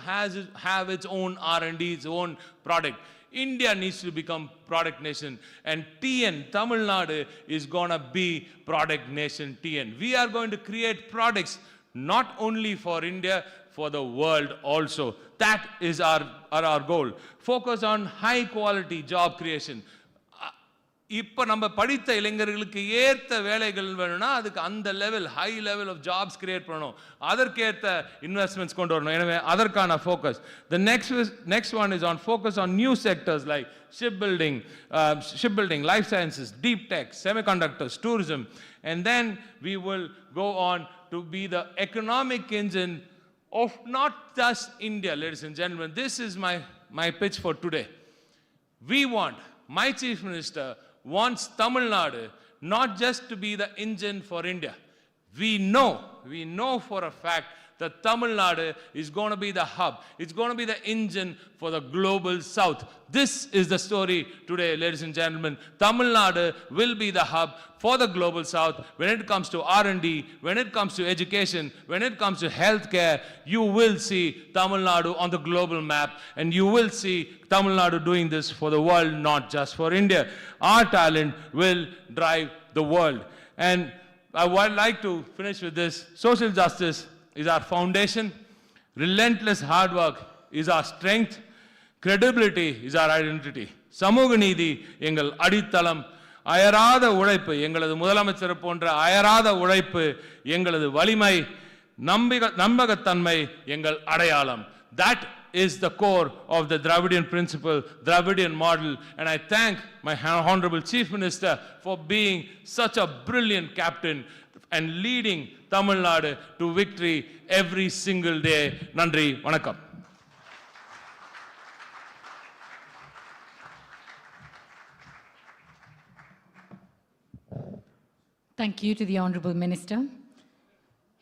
have its own R&D, its own product. India needs to become product nation, and TN, Tamil Nadu, is going to be product nation TN. We are going to create products not only for India, for the world also. That is our goal. Focus on high quality job creation. இப்போ நம்ம படித்த இளைஞர்களுக்கு ஏற்ற வேலைகள் வேணும்னா அதுக்கு அந்த level, high level of jobs create பண்ணணும், அதற்கேற்ற இன்வெஸ்ட்மெண்ட்ஸ் கொண்டு வரணும். எனவே அதற்கான focus. The next one is on focus on new sectors like shipbuilding, life sciences, deep tech, semiconductors, tourism, and then we will go on to be the economic engine of not just India, ladies and gentlemen. This is my pitch for today. My Chief Minister wants Tamil Nadu not just to be the engine for India. We know for a fact that Tamil Nadu is going to be the hub. It's going to be the engine for the global south. This is the story today, ladies and gentlemen. Tamil Nadu will be the hub for the global south. When it comes to R&D, when it comes to education, when it comes to healthcare, you will see Tamil Nadu on the global map, and you will see Tamil Nadu doing this for the world, not just for India. Our talent will drive the world. And I would like to finish with this. Social justice is our foundation. Relentless hard work is our strength. Credibility is our identity. சமூக நீதி எங்கள் அடித்தளம். அயராத உழைப்பு, எங்களது முதலமைச்சர் போன்ற அயராத உழைப்பு எங்களது வலிமை, நம்பகத்தன்மை எங்கள் அடையாளம். That is the core of the Dravidian principle, Dravidian model, and I thank my Honorable Chief Minister for being such a brilliant captain and leading Tamil Nadu to victory every single day. Nandri, vanakkam. Thank you to the Honourable Minister.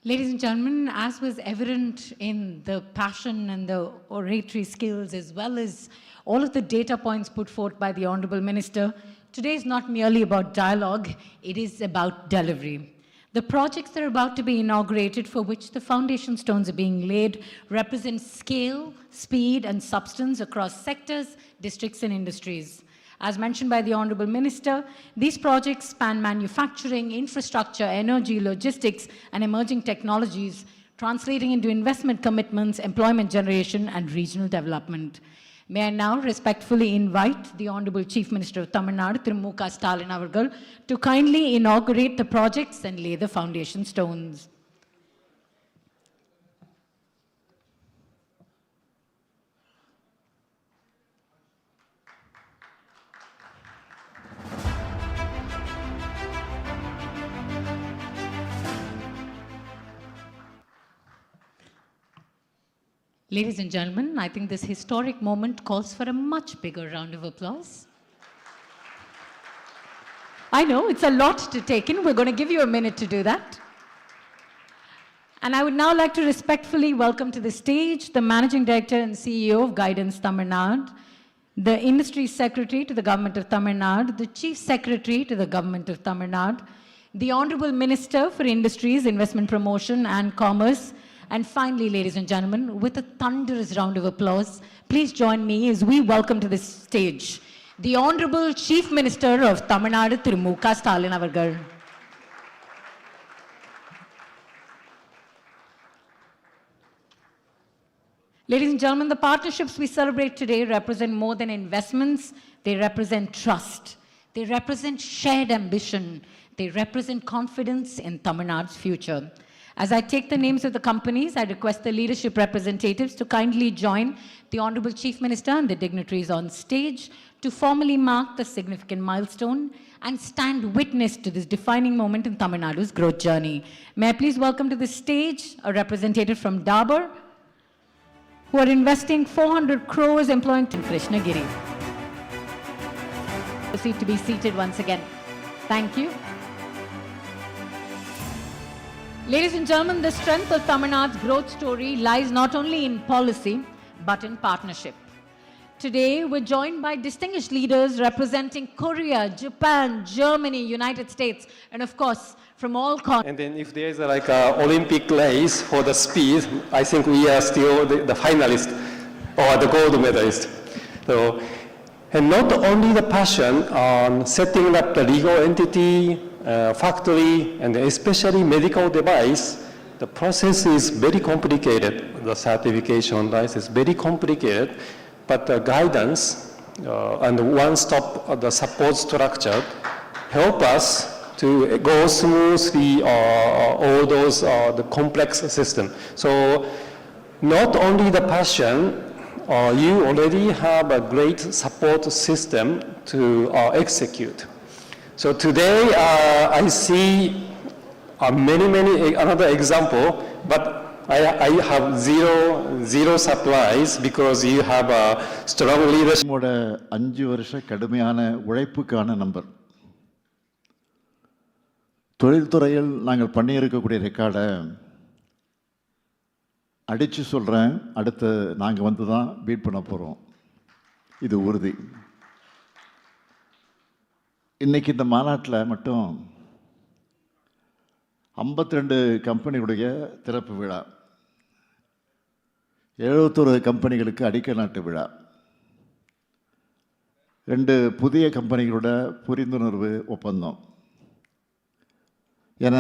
Ladies and gentlemen, as was evident in the passion and the oratory skills, as well as all of the data points put forth by the Honourable Minister, today is not merely about dialogue, it is about delivery. The projects that are about to be inaugurated, for which the foundation stones are being laid, represent scale, speed, and substance across sectors, districts, and industries. As mentioned by the Honourable Minister, these projects span manufacturing, infrastructure, energy, logistics, and emerging technologies, translating into investment commitments, employment generation, and regional development. May I now respectfully invite the Honourable Chief Minister of Tamil Nadu, Mukthar Stalin avargal, to kindly inaugurate the projects and lay the foundation stones. Ladies and gentlemen, I think this historic moment calls for a much bigger round of applause. I know, it's a lot to take in. We're going to give you a minute to do that. And I would now like to respectfully welcome to the stage the Managing Director and CEO of Guidance Tamil Nadu, the Industry Secretary to the Government of Tamil Nadu, the Chief Secretary to the Government of Tamil Nadu, the Honourable Minister for Industries, Investment Promotion and Commerce, and finally, ladies and gentlemen, with a thunderous round of applause, please join me as we welcome to this stage the Honourable Chief Minister of Tamil Nadu, Mukthar Stalin avargal. Ladies and gentlemen, the partnerships we celebrate today represent more than investments. They represent trust. They represent shared ambition. They represent confidence in Tamil Nadu's future. As I take the names of the companies, I request the leadership representatives to kindly join the Honourable Chief Minister and the dignitaries on stage to formally mark the significant milestone and stand witness to this defining moment in Tamil Nadu's growth journey. May I please welcome to the stage a representative from Dabur, who are investing 400 crores employing Krishnagiri. Proceed to be seated once again. Thank you. Ladies and gentlemen, the strength of Tamil Nadu's growth story lies not only in policy, but in partnership. Today, we're joined by distinguished leaders representing Korea, Japan, Germany, United States, and of course, from all continents. And then if there is like an Olympic race for the speed, I think we are still the finalist or the gold medalist. So, and not only the passion on setting up the legal entity, factory, and especially medical device, the process is very complicated. The certification license is very complicated, but the guidance and the one-stop the support structure help us to go smoothly all those the complex system. So not only the passion, you already have a great support system to execute. So today I see many another example, but I have zero supplies because you have a strong leadership. 5 வருஷ கடுமையான உழைப்புக்கான number. தொழில்துறையில் நாங்கள் பண்ணியிருக்கக்கூடிய ரெக்கார்டை அடித்து சொல்கிறேன், அடுத்து நாங்கள் வந்து தான் பீட் பண்ண போகிறோம். இது உறுதி. இன்றைக்கி இந்த மாநாட்டில் மட்டும் 52 கம்பெனிகளுடைய திறப்பு விழா, 71 கம்பெனிகளுக்கு அடிக்கல் நாட்டு விழா, 2 புதிய கம்பெனிகளோட புரிந்துணர்வு ஒப்பந்தம் என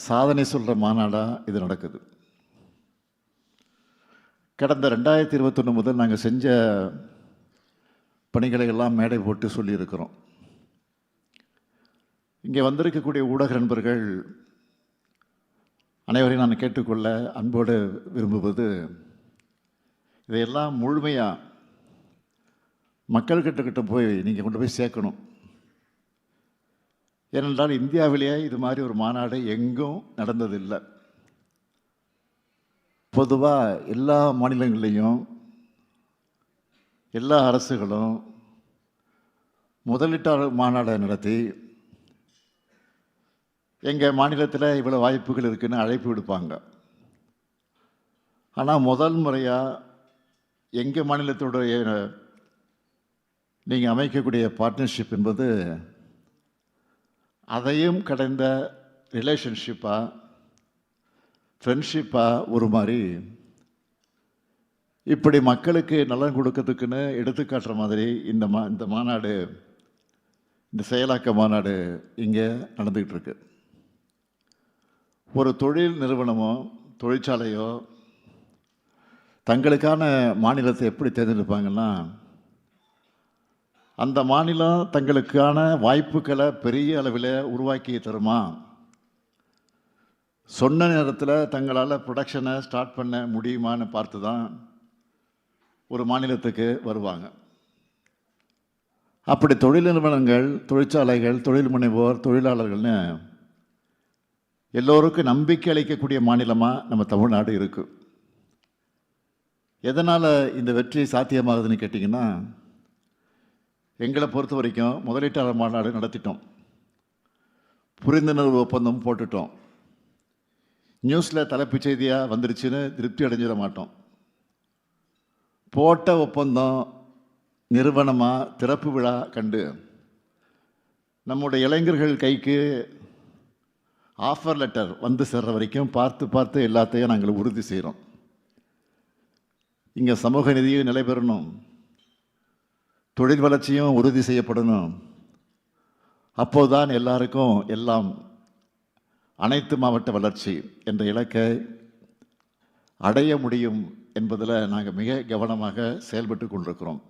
சாதனை சொல்கிற மாநாடாக இது நடக்குது. கடந்த 2021 முதல் நாங்கள் செஞ்ச பணிகளை எல்லாம் மேடை போட்டு சொல்லியிருக்கிறோம். இங்கே வந்திருக்கக்கூடிய ஊடக நண்பர்கள் அனைவரையும் நான் கேட்டுக்கொள்ள அன்போடு விரும்புவது, இதையெல்லாம் முழுமையாக மக்கள்கிட்ட போய் நீங்கள் கொண்டு போய் சேர்க்கணும். ஏனென்றால் இந்தியாவிலேயே இது மாதிரி ஒரு மாநாடு எங்கும் நடந்ததில்லை. பொதுவாக எல்லா மாநிலங்கள்லேயும் எல்லா அரசுகளும் முதலீட்டாளர் மாநாடை நடத்தி எங்கள் மாநிலத்தில் இவ்வளோ வாய்ப்புகள் இருக்குதுன்னு அழைப்பு விடுப்பாங்க. ஆனால் முதல் முறையாக எங்கள் மாநிலத்துடைய நீங்கள் அமைக்கக்கூடிய பார்ட்னர்ஷிப் என்பது அதையும் கடந்த ரிலேஷன்ஷிப்பாக ஃப்ரெண்ட்ஷிப்பாக ஒரு மாதிரி இப்படி மக்களுக்கு நலன் கொடுக்கறதுக்குன்னு எடுத்துக்காட்டுற மாதிரி இந்த மாநாடு, இந்த செயலாக்க மாநாடு இங்கே நடந்துக்கிட்டு இருக்கு. ஒரு தொழில் நிறுவனமோ தொழிற்சாலையோ தங்களுக்கான மாநிலத்தை எப்படி தேர்ந்தெடுப்பாங்கன்னா, அந்த மாநிலம் தங்களுக்கான வாய்ப்புகளை பெரிய அளவில் உருவாக்கி தருமா, சொன்ன நேரத்தில் தங்களால் ப்ரொடக்ஷனை ஸ்டார்ட் பண்ண முடியுமான்னு பார்த்து தான் ஒரு மாநிலத்துக்கு வருவாங்க. அப்படி தொழில் நிறுவனங்கள், தொழிற்சாலைகள், தொழில் முனைவோர், தொழிலாளர்கள்னு எல்லோருக்கும் நம்பிக்கை அளிக்கக்கூடிய மாநிலமாக நம்ம தமிழ்நாடு இருக்குது. எதனால் இந்த வெற்றி சாத்தியமாகுதுன்னு கேட்டிங்கன்னா, எங்களை பொறுத்த வரைக்கும் முதலீட்டாளர் மாநாடு நடத்திட்டோம், புரிந்துணர்வு ஒப்பந்தம் போட்டுட்டோம். நியூஸில் தலைப்புச் செய்தியாக வந்துருச்சுன்னு திருப்தி அடைஞ்சிட மாட்டோம். போட்ட ஒப்பந்தம் நிறுவனமாக திறப்பு விழா கண்டு நம்முடைய இளைஞர்கள் கைக்கு ஆஃபர் லெட்டர் வந்து சேர்ற வரைக்கும் பார்த்து எல்லாத்தையும் நாங்கள் உறுதி செய்கிறோம். இங்கே சமூக நிதியும் நிலை பெறணும், தொழில் வளர்ச்சியும் உறுதி செய்யப்படணும். அப்போதுதான் எல்லாருக்கும் எல்லாம் அனைத்து மாவட்ட வளர்ச்சி என்ற இலக்கை அடைய முடியும் என்பதில் நாங்கள் மிக கவனமாக செயல்பட்டு கொண்டிருக்கிறோம்.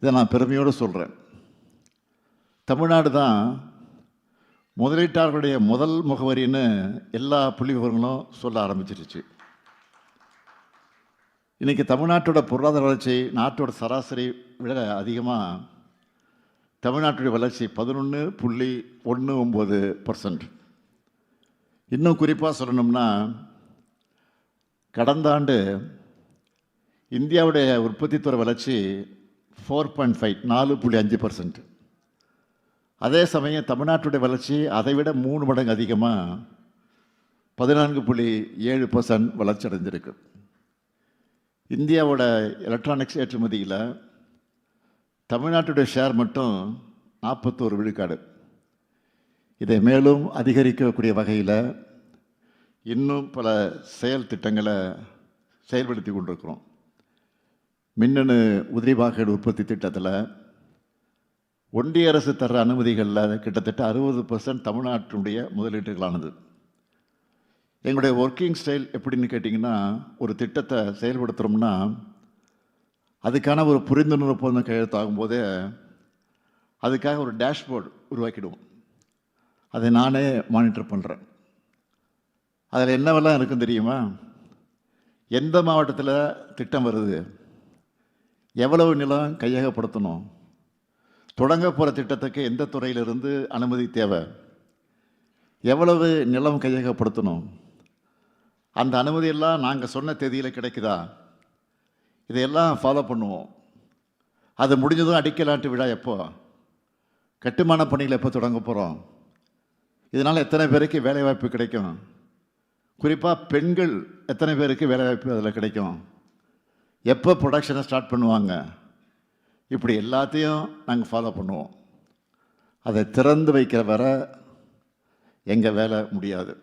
இதை நான் பெருமையோடு சொல்கிறேன். தமிழ்நாடு தான் முதலீட்டாளர்களுடைய முதல் முகவரின்னு எல்லா புள்ளி விவரங்களும் சொல்ல ஆரம்பிச்சிருச்சு. இன்றைக்கி தமிழ்நாட்டோட பொருளாதார வளர்ச்சி நாட்டோட சராசரி விட அதிகமாக தமிழ்நாட்டுடைய வளர்ச்சி 11.19%. இன்னும் குறிப்பாக சொல்லணும்னா, கடந்த ஆண்டு இந்தியாவுடைய உற்பத்தித்துறை வளர்ச்சி 4.5%. அதே சமயம் தமிழ்நாட்டுடைய வளர்ச்சி அதை விட 3 மடங்கு அதிகமாக 14.7% வளர்ச்சி அடைஞ்சிருக்கு. இந்தியாவோட எலக்ட்ரானிக்ஸ் ஏற்றுமதியில் தமிழ்நாட்டுடைய ஷேர் மட்டும் 41 விழுக்காடு. இதை மேலும் அதிகரிக்கக்கூடிய வகையில் இன்னும் பல செயல் திட்டங்களை செயல்படுத்தி கொண்டிருக்கிறோம். மின்னணு உதிரி பாகங்கள் உற்பத்தி திட்டத்தில் ஒன்றிய அரசு தர அனுமதிகளில் கிட்டத்தட்ட 60% தமிழ்நாட்டினுடைய முதலீட்டுகளானது. எங்களுடைய ஒர்க்கிங் ஸ்டைல் எப்படின்னு கேட்டிங்கன்னா, ஒரு திட்டத்தை செயல்படுத்துகிறோம்னா அதுக்கான ஒரு புரிந்துணர்வு ஒப்பந்தம் கையெழுத்தாகும் போதே அதுக்காக ஒரு டேஷ்போர்டு உருவாக்கிடுவோம். அதை நானே மானிட்டர் பண்ணுறேன். அதில் என்னவெல்லாம் இருக்குன்னு தெரியுமா? எந்த மாவட்டத்தில் திட்டம் வருது, எவ்வளவு நிலம் கையகப்படுத்தணும், தொடங்க போகிற திட்டத்துக்கு எந்த துறையிலிருந்து அனுமதி தேவை, எவ்வளவு நிலம் கையகப்படுத்தணும், அந்த அனுமதியெல்லாம் நாங்கள் சொன்ன தேதியில் கிடைக்குதா, இதையெல்லாம் ஃபாலோ பண்ணுவோம். அது முடிஞ்சதும் அடிக்கலாட்டு விழா எப்போ, கட்டுமான பணிகள் எப்போ தொடங்க போகிறோம், இதனால் எத்தனை பேருக்கு வேலைவாய்ப்பு கிடைக்கும், குறிப்பாக பெண்கள் எத்தனை பேருக்கு வேலைவாய்ப்பு அதில் கிடைக்கும், எப்போ ப்ரொடக்ஷனை ஸ்டார்ட் பண்ணுவாங்க, இப்படி எல்லாத்தையும் நாங்கள் ஃபாலோ பண்ணுவோம். அதை திறந்து வைக்கிற வர எங்கள் வேலை முடியாது.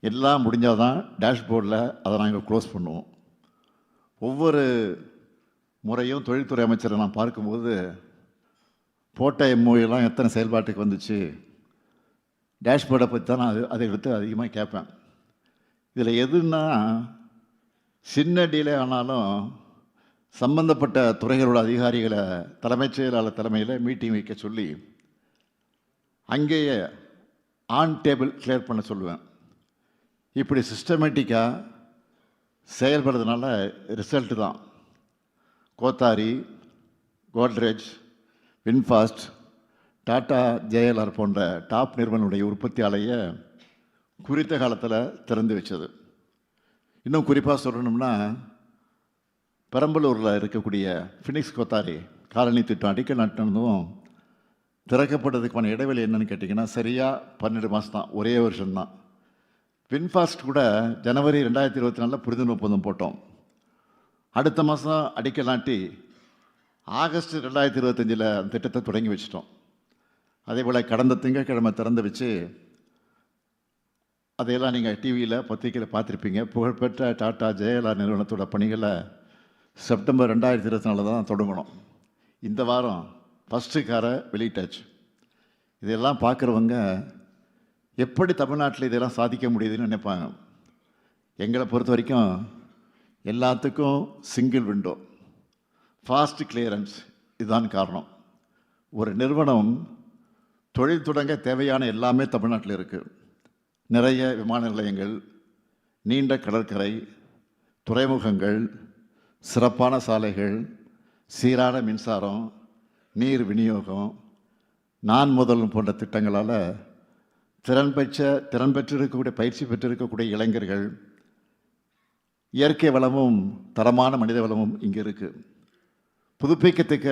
எல்லாம் முடிஞ்சால் தான் டேஷ்போர்டில் அதை நாங்கள் க்ளோஸ் பண்ணுவோம். ஒவ்வொரு முறையும் தொழில்துறை அமைச்சரை நான் பார்க்கும்போது போட்ட எம்ஓஎல்லாம் எத்தனை செயல்பாட்டுக்கு வந்துச்சு, டேஷ்போர்டை பற்றி தான் நான் அதை எடுத்து அதிகமாக கேட்பேன். இதில் எதுன்னா, சின்ன டீலே ஆனாலும் சம்பந்தப்பட்ட துறைகளோட அதிகாரிகளை தலைமைச் செயலாளர் தலைமையில் மீட்டிங் வைக்க சொல்லி அங்கேயே ஆன் டேபிள் கிளியர் பண்ண சொல்லுவேன். இப்படி சிஸ்டமேட்டிக்காக செயல்படுறதுனால ரிசல்ட்டு தான். கோத்தாரி, கோத்ரேஜ், வின்ஃபாஸ்ட், டாடா, ஜேஎல்ஆர் போன்ற டாப் நிறுவனங்களுடைய உற்பத்தி ஆலையை குறித்த காலத்தில் திறந்து வச்சது. இன்னும் குறிப்பாக சொல்லணும்னா, பெரம்பலூரில் இருக்கக்கூடிய ஃபினிக்ஸ் கோத்தாரி காலனி திட்டம் அடிக்கல் நாட்டினதும் திறக்கப்படுறதுக்கான இடைவெளி என்னன்னு கேட்டிங்கன்னா சரியாக 12 மாதம் தான், ஒரே வருஷம்தான். வின்ஃபாஸ்ட் கூட ஜனவரி 2024 புரிந்துணர்வு ஒப்பந்தம் போட்டோம். அடுத்த மாதம் அடிக்கல் நாட்டி ஆகஸ்ட் 2025 அந்த திட்டத்தை தொடங்கி வச்சிட்டோம். அதே போல் கடந்த திங்கட்கிழமை திறந்து வச்சு அதையெல்லாம் நீங்கள் டிவியில் பத்திரிக்கையில் பார்த்துருப்பீங்க. புகழ்பெற்ற டாடா ஜேஎல்ஆர் நிறுவனத்தோட பணிகளை செப்டம்பர் 2024 தான் தொடங்கணும். இந்த வாரம் ஃபஸ்ட்டு காரை வெளியிட்டாச்சு. இதெல்லாம் பார்க்குறவங்க எப்படி தமிழ்நாட்டில் இதெல்லாம் சாதிக்க முடியுதுன்னு நினைப்பாங்க. எங்களை பொறுத்த வரைக்கும் எல்லாத்துக்கும் சிங்கிள் விண்டோ, ஃபாஸ்ட் கிளியரன்ஸ், இதுதான் காரணம். ஒரு நிறுவனம் தொழில் தொடங்க தேவையான எல்லாமே தமிழ்நாட்டில் இருக்குது. நிறைய விமான நிலையங்கள், நீண்ட கடற்கரை, துறைமுகங்கள், சிறப்பான சாலைகள், சீரான மின்சாரம், நீர் விநியோகம், நான் முதல் போன்ற திட்டங்களால் திறன் பெற்றிருக்கக்கூடிய பயிற்சி பெற்றிருக்கக்கூடிய இளைஞர்கள், இயற்கை வளமும் தரமான மனித வளமும் இங்கே இருக்குது. புதுப்பிக்கத்தக்க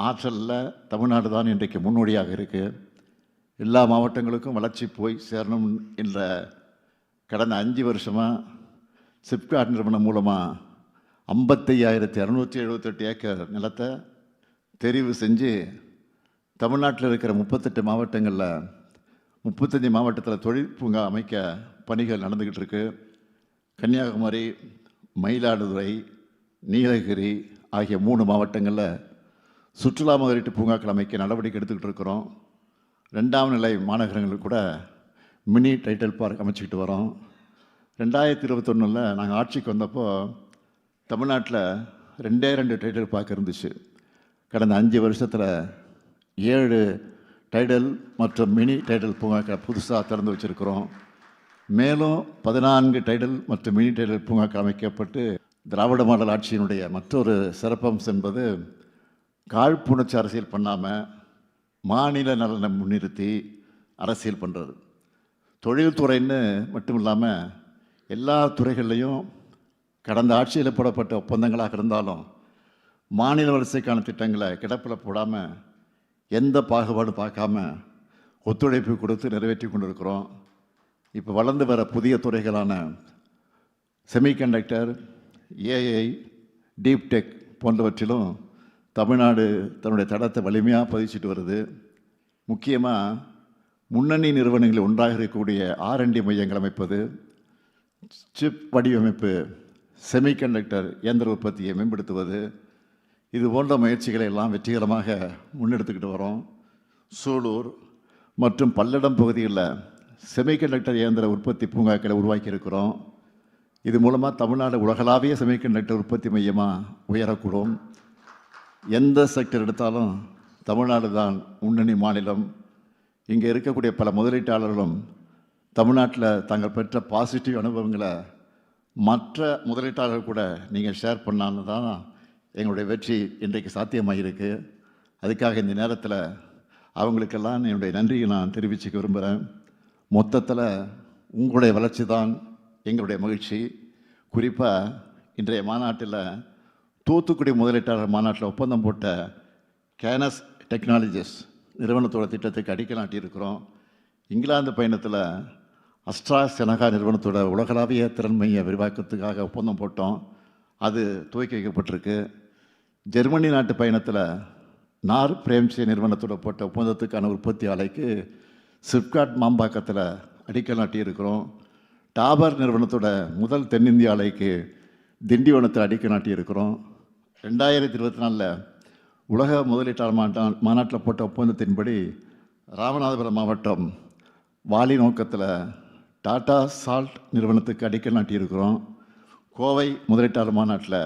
ஆற்றலில் தமிழ்நாடு தான் இன்றைக்கு முன்னோடியாக இருக்குது. எல்லா மாவட்டங்களுக்கும் வளர்ச்சி போய் சேரணும் என்ற கடந்த 5 வருஷமாக சிப்காட் நிறுவனம் மூலமாக 55,278 ஏக்கர் நிலத்தை தெரிவு செஞ்சு தமிழ்நாட்டில் இருக்கிற 38 மாவட்டங்களில் 35 மாவட்டத்தில் தொழில் பூங்கா அமைக்க பணிகள் நடந்துக்கிட்டு இருக்கு. கன்னியாகுமரி, மயிலாடுதுறை, நீலகிரி ஆகிய 3 மாவட்டங்களில் சுற்றுலா முதலீட்டு பூங்காக்கள் அமைக்க நடவடிக்கை எடுத்துக்கிட்டு இருக்கிறோம். 2ஆம் நிலை மாநகரங்களுக்கு கூட மினி டைட்டில் பார்க் அமைச்சிக்கிட்டு வரோம். 2021 நாங்கள் ஆட்சிக்கு வந்தப்போ தமிழ்நாட்டில் 2 டைட்டில் பார்க் இருந்துச்சு. கடந்த 5 வருஷத்தில் 7 டைடல் மற்றும் மினி டைடல் பூங்காக்கள் புதுசாக திறந்து வச்சுருக்கிறோம். மேலும் 14 டைடல் மற்றும் மினி டைடல் பூங்காக்கள் அமைக்கப்பட்டு திராவிட மாடல் ஆட்சியினுடைய மற்றொரு சிறப்பம்சம் என்பது காழ்ப்புணர்ச்சி அரசியல் பண்ணாமல் மாநில நலனை முன்னிறுத்தி அரசியல் பண்ணுறது. தொழில்துறைன்னு மட்டும் இல்லாமல் எல்லா துறைகள்லையும் கடந்த ஆட்சியில் போடப்பட்ட ஒப்பந்தங்களாக இருந்தாலும் மாநில வளர்ச்சிக்கான திட்டங்களை கிடப்பில் போடாமல் எந்த பாகுபாடு பார்க்காம ஒத்துழைப்பு கொடுத்து நிறைவேற்றி கொண்டிருக்கிறோம். இப்போ வளர்ந்து வர புதிய துறைகளான செமிகண்டக்டர், ஏஐ, டீப் டெக் போன்றவற்றிலும் தமிழ்நாடு தன்னுடைய தடத்தை வலிமையாக பதிச்சிட்டு வருது. முக்கியமாக முன்னணி நிறுவனங்களில் ஒன்றாக இருக்கக்கூடிய R&D மையங்கள் அமைப்பது, சிப் வடிவமைப்பு, செமிகண்டக்டர் இயந்திர உற்பத்தியை மேம்படுத்துவது, இது போன்ற முயற்சிகளை எல்லாம் வெற்றிகரமாக முன்னெடுத்துக்கிட்டு வரோம். சூலூர் மற்றும் பல்லடம் பகுதியில் செமிகண்டக்டர் இயந்திர உற்பத்தி பூங்காக்களை உருவாக்கி இருக்கிறோம். இது மூலமாக தமிழ்நாடு உலகளாவிய செமிகண்டக்டர் உற்பத்தி மையமாக உயரக்கூடும். எந்த செக்டர் எடுத்தாலும் தமிழ்நாடு தான் முன்னணி மாநிலம். இங்கே இருக்கக்கூடிய பல முதலீட்டாளர்களும் தமிழ்நாட்டில் தாங்கள் பெற்ற பாசிட்டிவ் அனுபவங்களை மற்ற முதலீட்டாளர்கள் கூட நீங்கள் ஷேர் பண்ணான்னு தான் எங்களுடைய வெற்றி இன்றைக்கு சாத்தியமாகிருக்கு. அதுக்காக இந்த நேரத்தில் அவங்களுக்கெல்லாம் என்னுடைய நன்றியை நான் தெரிவிச்சுக்க விரும்புகிறேன். மொத்தத்தில் உங்களுடைய வளர்ச்சி தான் எங்களுடைய மகிழ்ச்சி. குறிப்பாக இன்றைய மாநாட்டில் தூத்துக்குடி முதலீட்டாளர் மாநாட்டில் ஒப்பந்தம் போட்ட கேனஸ் டெக்னாலஜிஸ் நிறுவனத்தோட திட்டத்துக்கு அடிக்கல் நாட்டியிருக்கிறோம். இங்கிலாந்து பயணத்தில் அஸ்ட்ராசெனகா நிறுவனத்தோட உலகளாவிய திறன் மைய விரிவாக்கத்துக்காக ஒப்பந்தம் போட்டோம். அது துவக்கி வைக்கப்பட்டிருக்கு. ஜெர்மனி நாட்டு பயணத்தில் நார் பிரேம்சே நிறுவனத்தோட போட்ட ஒப்பந்தத்துக்கான உற்பத்தி ஆலைக்கு சிப்காட் மாம்பாக்கத்தில் அடிக்கல் நாட்டியிருக்கிறோம். டாபர் நிறுவனத்தோட முதல் தென்னிந்திய ஆலைக்கு திண்டிவனத்தில் அடிக்கல் நாட்டியிருக்கிறோம். 2024 உலக முதலீட்டாளர் மாநாட்டில் போட்ட ஒப்பந்தத்தின்படி ராமநாதபுரம் மாவட்டம் வாலி நோக்கத்தில் டாடா சால்ட் நிறுவனத்துக்கு அடிக்கல் நாட்டியிருக்கிறோம். கோவை முதலீட்டாளர் மாநாட்டில்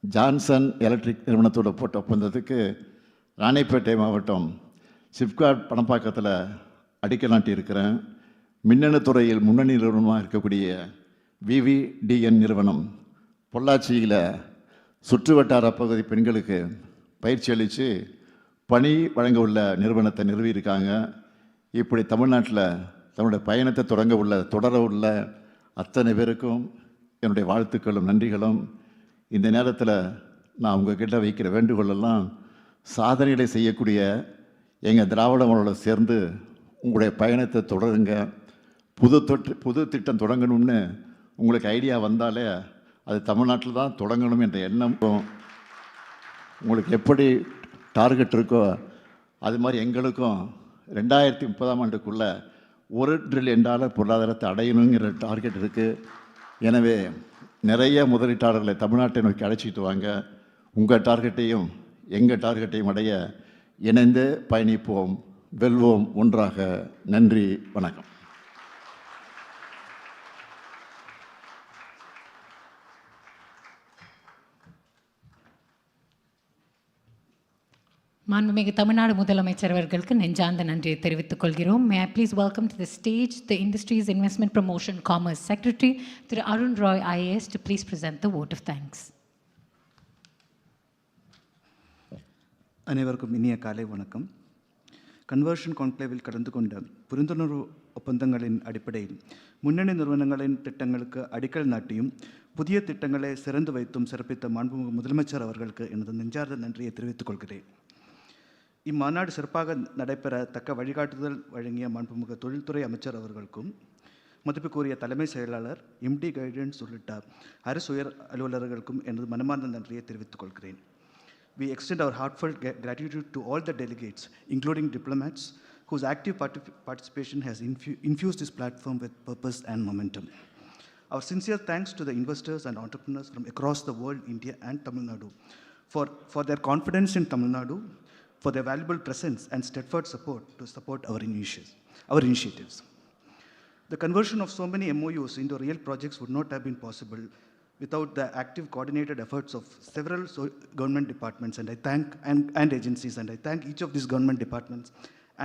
ஜான்சன் எலக்ட்ரிக் நிறுவனத்தோட போட்ட ஒப்பந்தத்துக்கு ராணிப்பேட்டை மாவட்டம் சிப்காட் பணப்பாக்கத்தில் அடிக்கல் நாட்டியிருக்கிறேன். மின்னணு துறையில் முன்னணி நிறுவனமாக இருக்கக்கூடிய VVDN நிறுவனம் பொள்ளாச்சியில் சுற்று வட்டார பகுதி பெண்களுக்கு பயிற்சி அளித்து பணி வழங்க உள்ள நிறுவனத்தை நிறுவியிருக்காங்க. இப்படி தமிழ்நாட்டில் தன்னுடைய பயணத்தை தொடர உள்ள அத்தனை பேருக்கும் என்னுடைய வாழ்த்துக்களும் நன்றிகளும். இந்த நேரத்தில் நான் உங்ககிட்ட வைக்கிற வேண்டுகோளெல்லாம் சாதனைகளை செய்யக்கூடிய எங்கள் திராவிட மாடலோட சேர்ந்து உங்களுடைய பயணத்தை தொடருங்க. புது திட்டம் தொடங்கணும்னு உங்களுக்கு ஐடியா வந்தாலே அது தமிழ்நாட்டில் தான் தொடங்கணும் என்ற எண்ணம். உங்களுக்கு எப்படி டார்கெட் இருக்கோ அது மாதிரி எங்களுக்கும் 2030ஆம் ஆண்டுக்குள்ளே $1 trillion பொருளாதாரத்தை அடையணுங்கிற டார்கெட் இருக்குது. எனவே நிறைய முதலீட்டாளர்களை தமிழ்நாட்டை நோக்கி அழைச்சிட்டு வாங்க. உங்கள் டார்கெட்டையும் எங்கள் டார்கெட்டையும் அடைய இணைந்து பயணிப்போம், வெல்வோம் ஒன்றாக. நன்றி, வணக்கம். மாண்புமிகு தமிழ்நாடு முதலமைச்சர் அவர்களுக்கு நெஞ்சார்ந்த நன்றியை தெரிவித்துக் கொள்கிறோம். May I please welcome to the stage the Industries Investment Promotion Commerce Secretary Thiru Arun Roy IAS to please present the vote of thanks. அனைவருக்கும் இனிய காலை வணக்கம். கன்வர்ஷன் கான்க்ளேவில் கலந்து கொண்ட புரிந்துணர்வு ஒப்பந்தங்களின் அடிப்படையில் முன்னணி நிறுவனங்களின் திட்டங்களுக்கு அடிக்கல் நாட்டியும் புதிய திட்டங்களை சிறந்து வைத்தும் சிறப்பித்த மாண்புமிகு முதலமைச்சர் அவர்களுக்கு எனது நெஞ்சார்ந்த நன்றியை தெரிவித்துக் கொள்கிறேன். இம்மாநாடு சிறப்பாக நடைபெற தக்க வழிகாட்டுதல் வழங்கிய மாண்புமிகு தொழில்துறை அமைச்சர் அவர்களுக்கும் மதிப்புக்குரிய தலைமை செயலாளர் MD கைடன்ஸ் உள்ளிட்ட அரசு உயர் அலுவலர்களுக்கும் எனது மனமார்ந்த நன்றியை தெரிவித்துக் கொள்கிறேன். We extend our heartfelt gratitude to all the delegates, including diplomats, whose active participation has infused this platform with purpose and momentum. Our sincere thanks to the investors and entrepreneurs from across the world, India and Tamil Nadu, for their confidence in Tamil Nadu, for their valuable presence and steadfast support to support our initiatives. The conversion of so many MOUs into real projects would not have been possible without the active coordinated efforts of several government departments and agencies, and I thank each of these government departments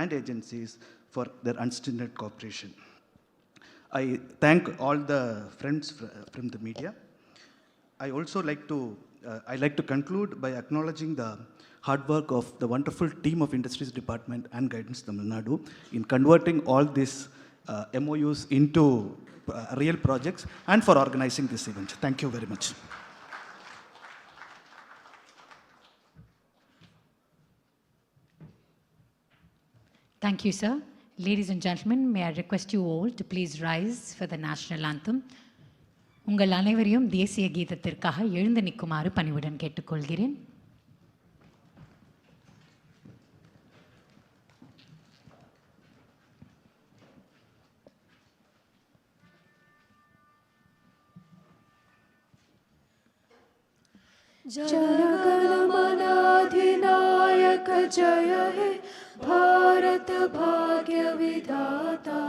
and agencies for their unstinted cooperation. I thank all the friends from the media. I also like to conclude by acknowledging the hard work of the wonderful team of Industries Department and Guidance Tamil Nadu in converting all these MOUs into real projects and for organizing this event. Thank you very much. Thank you, sir. Ladies and gentlemen, may I request you all to please rise for the national anthem. உங்கள் அனைவரையும் தேசிய கீதத்திற்காக எழுந்து நிற்குமாறு பணிவுடன் கேட்டுக்கொள்கிறேன். जनगणमनाधिनायक जय हे भारत भाग्य विधाता,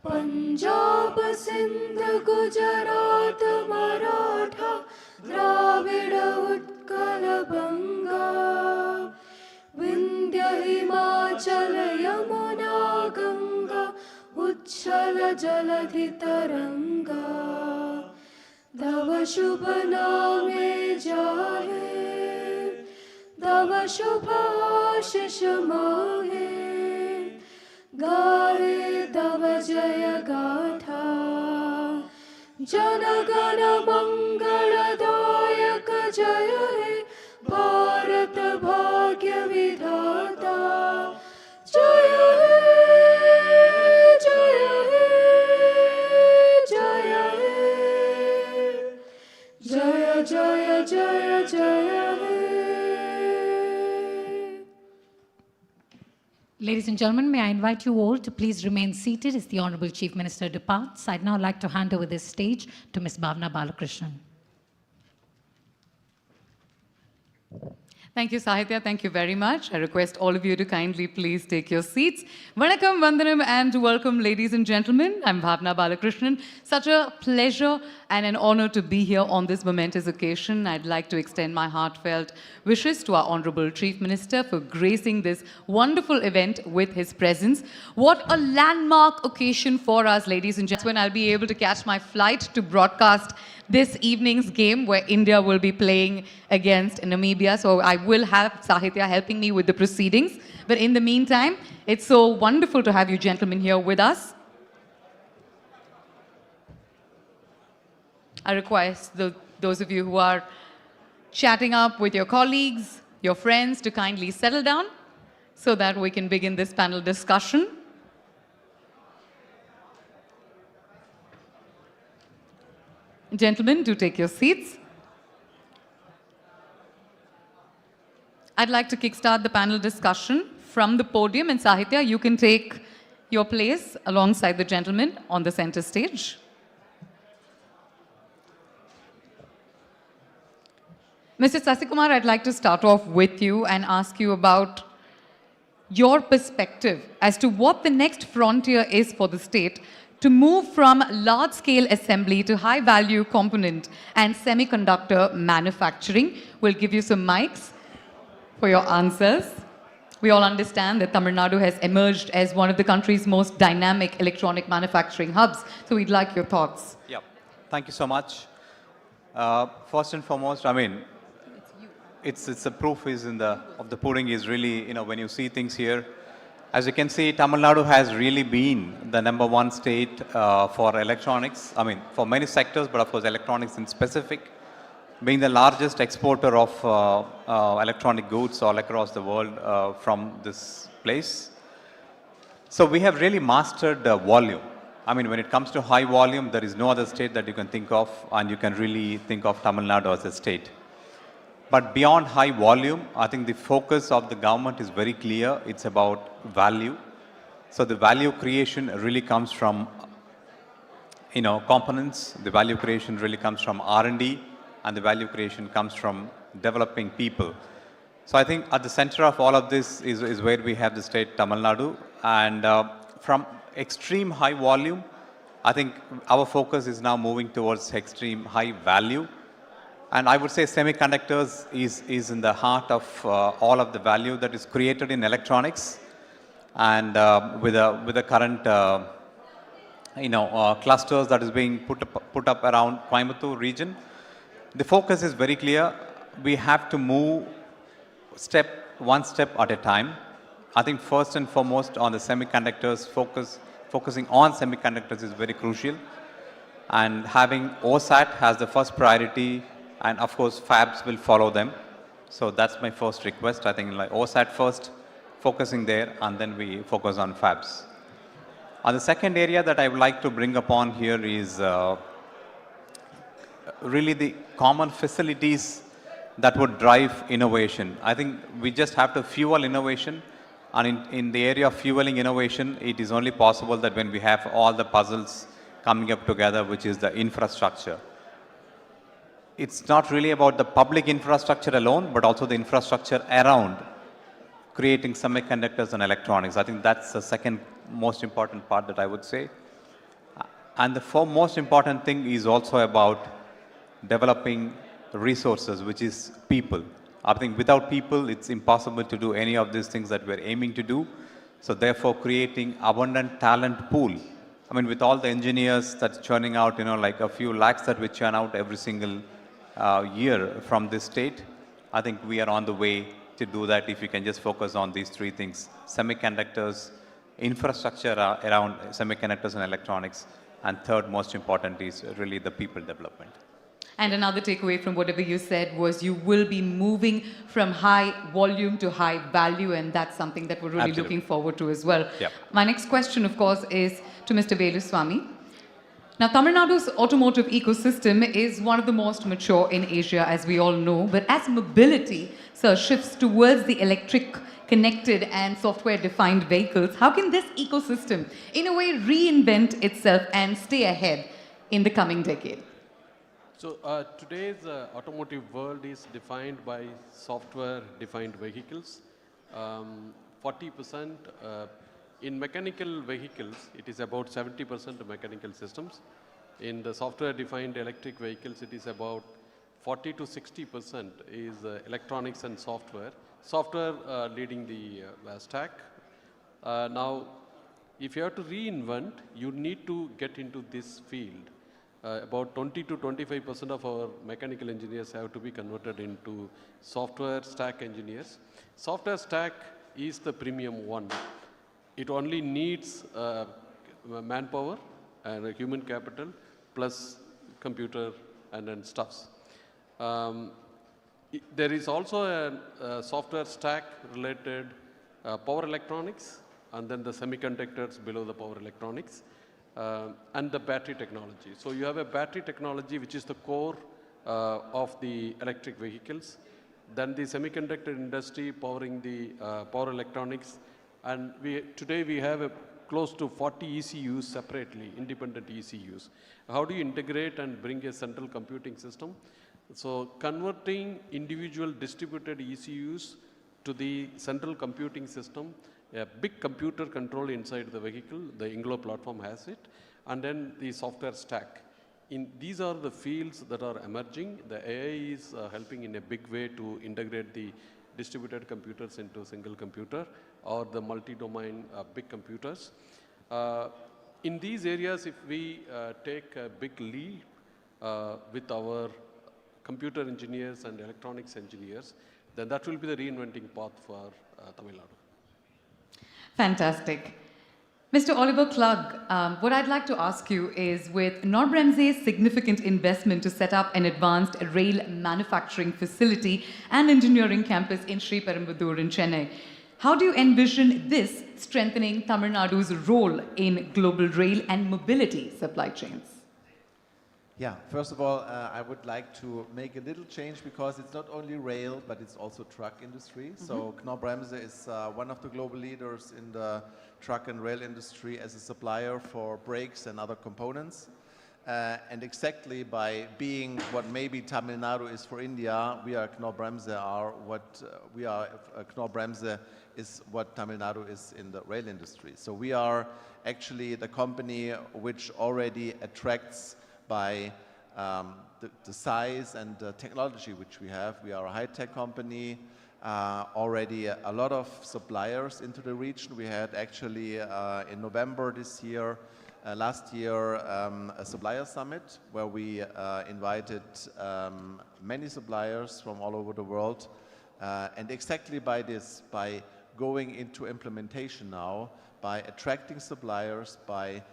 पंजाब सिंध गुजरात मराठा द्राविड उत्कल बंगा, विंध्य हिमाचल यमुना गंगा उच्छल जलधि तरंगा, तव शुभ नामे जाहे, तव शुभ आशीष माहे, गाहे तव जय गाथा, जनगण मंगलदायक जय हे भारत भाग्य विधाता, जय हे जय हे जय हे जय जय जय जय हे. Ladies and gentlemen, may I invite you all to please remain seated as the Honorable Chief Minister departs. I'd now like to hand over this stage to Ms. Bhavna Balakrishnan. Thank you, Sahitya. Thank you very much. I request all of you to kindly please take your seats. Vanakkam, Vandanam, and welcome, ladies and gentlemen. I'm Bhavna Balakrishnan. Such a pleasure and an honor to be here on this momentous occasion. I'd like to extend my heartfelt wishes to our Honorable Chief Minister for gracing this wonderful event with his presence. What a landmark occasion for us, ladies and gentlemen. I'll be able to catch my flight to broadcast this evening's game where India will be playing against Namibia. So I will have Sahitya helping me with the proceedings. But in the meantime, it's so wonderful to have you gentlemen here with us. I request those of you who are chatting up with your colleagues, your friends, to kindly settle down so that we can begin this panel discussion. Gentlemen, do take your seats. I'd like to kickstart the panel discussion from the podium, and Sahitya, you can take your place alongside the gentleman on the center stage. Mr. Sasikumar, I'd like to start off with you and ask you about your perspective as to what the next frontier is for the state to move from large-scale assembly to high-value component and semiconductor manufacturing. We'll give you some mics for your answers. We all understand that Tamil Nadu has emerged as one of the country's most dynamic electronic manufacturing hubs. So we'd like your thoughts. Yeah, thank you so much. First and foremost, I mean, it's the proof is of the pudding is really, when you see things here. As you can see, Tamil Nadu has really been the #1 state for electronics. I mean, for many sectors, but of course electronics in specific, being the largest exporter of electronic goods all across the world from this place. So we have really mastered volume. I mean, when it comes to high volume, there is no other state that you can think of, and you can really think of Tamil Nadu as a state. But beyond high volume, I think the focus of the government is very clear. It's about value. So the value creation really comes from, components. The value creation really comes from R&D, and the value creation comes from developing people. So I think at the center of all of this is where we have the state Tamil Nadu. And from extreme high volume, I think our focus is now moving towards extreme high value. And I would say semiconductors is in the heart of all of the value that is created in electronics. And with the current, clusters that is being put up around Coimbatore region, the focus is very clear. We have to move one step at a time. I think first and foremost on the semiconductors, focusing on semiconductors is very crucial. And having OSAT as the first priority, and of course fabs will follow them. So that's my first request. I think like OSAT first, focusing there, and then we focus on fabs. The second area that I would like to bring upon here is really the common facilities that would drive innovation. I think we just have to fuel innovation, and in the area of fueling innovation, it is only possible that when we have all the puzzles coming up together, which is the infrastructure. It's not really about the public infrastructure alone, but also the infrastructure around creating semiconductors and electronics. I think that's the second most important part that I would say. And the most important thing is also about developing resources, which is people. I think without people, it's impossible to do any of these things that we're aiming to do. So therefore, creating abundant talent pool. I mean, with all the engineers that's churning out, like a few lakhs that we churn out every single year from this state, I think we are on the way to do that if you can just focus on these three things: semiconductors, infrastructure around semiconductors and electronics, and third most important is really the people development. And another takeaway from whatever you said was you will be moving from high volume to high value, and that's something that we're really looking forward to as well. Yep. My next question, of course, is to Mr. Veluswamy. Now, Tamil Nadu's automotive ecosystem is one of the most mature in Asia, as we all know. But as mobility, shifts towards the electric, connected and software-defined vehicles, how can this ecosystem, in a way, reinvent itself and stay ahead in the coming decade? So today's automotive world is defined by software-defined vehicles. 40% in mechanical vehicles, it is about 70% mechanical systems. In the software-defined electric vehicles, it is about 40 to 60% is electronics and software. Software leading the stack. Now, if you have to reinvent, you need to get into this field. About 20 to 25% of our mechanical engineers have to be converted into software stack engineers. Software stack is the premium one. It only needs manpower and human capital plus computer and then stuffs. There is also a software stack related power electronics and then the semiconductors below the power electronics. And the battery technology. So you have a battery technology which is the core of the electric vehicles, then the semiconductor industry powering the power electronics, and today we have close to 40 ECUs separately, independent ECUs. How do you integrate and bring a central computing system? So converting individual distributed ECUs to the central computing system, a big computer control inside the vehicle, the Inglo platform has it, and then the software stack. These are the fields that are emerging. The AI is helping in a big way to integrate the distributed computers into a single computer or the multi-domain big computers. In these areas, if we take a big lead with our computer engineers and electronics engineers, then that will be the reinventing path for Tamil Nadu. Fantastic. Mr. Oliver Klug, what I'd like to ask you is, with Knorr-Bremse's significant investment to set up an advanced rail manufacturing facility and engineering campus in Sriperumbudur in Chennai, how do you envision this strengthening Tamil Nadu's role in global rail and mobility supply chains? Yeah, first of all, I would like to make a little change because it's not only rail, but it's also truck industry. So Knorr-Bremse is one of the global leaders in the truck and rail industry as a supplier for brakes and other components. And exactly by being what maybe Tamil Nadu is for India, we are Knorr-Bremse Knorr-Bremse is what Tamil Nadu is in the rail industry. So we are actually the company which already attracts by the size and the technology which we have. We are a high-tech company, already a lot of suppliers into the region. We had actually in November this year, last year, a supplier summit where we invited many suppliers from all over the world. And exactly by this, by going into implementation now, by attracting suppliers, by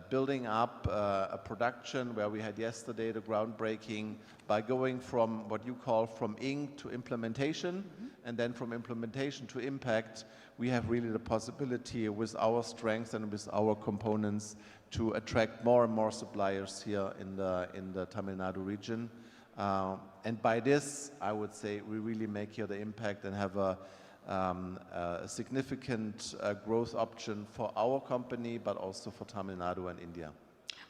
building up a production where we had yesterday the groundbreaking, by going from what you call from ink to implementation, and then from implementation to impact, we have really the possibility with our strengths and with our components to attract more and more suppliers here in the Tamil Nadu region. And by this, I would say we really make here the impact and have a significant growth option for our company, but also for Tamil Nadu and India.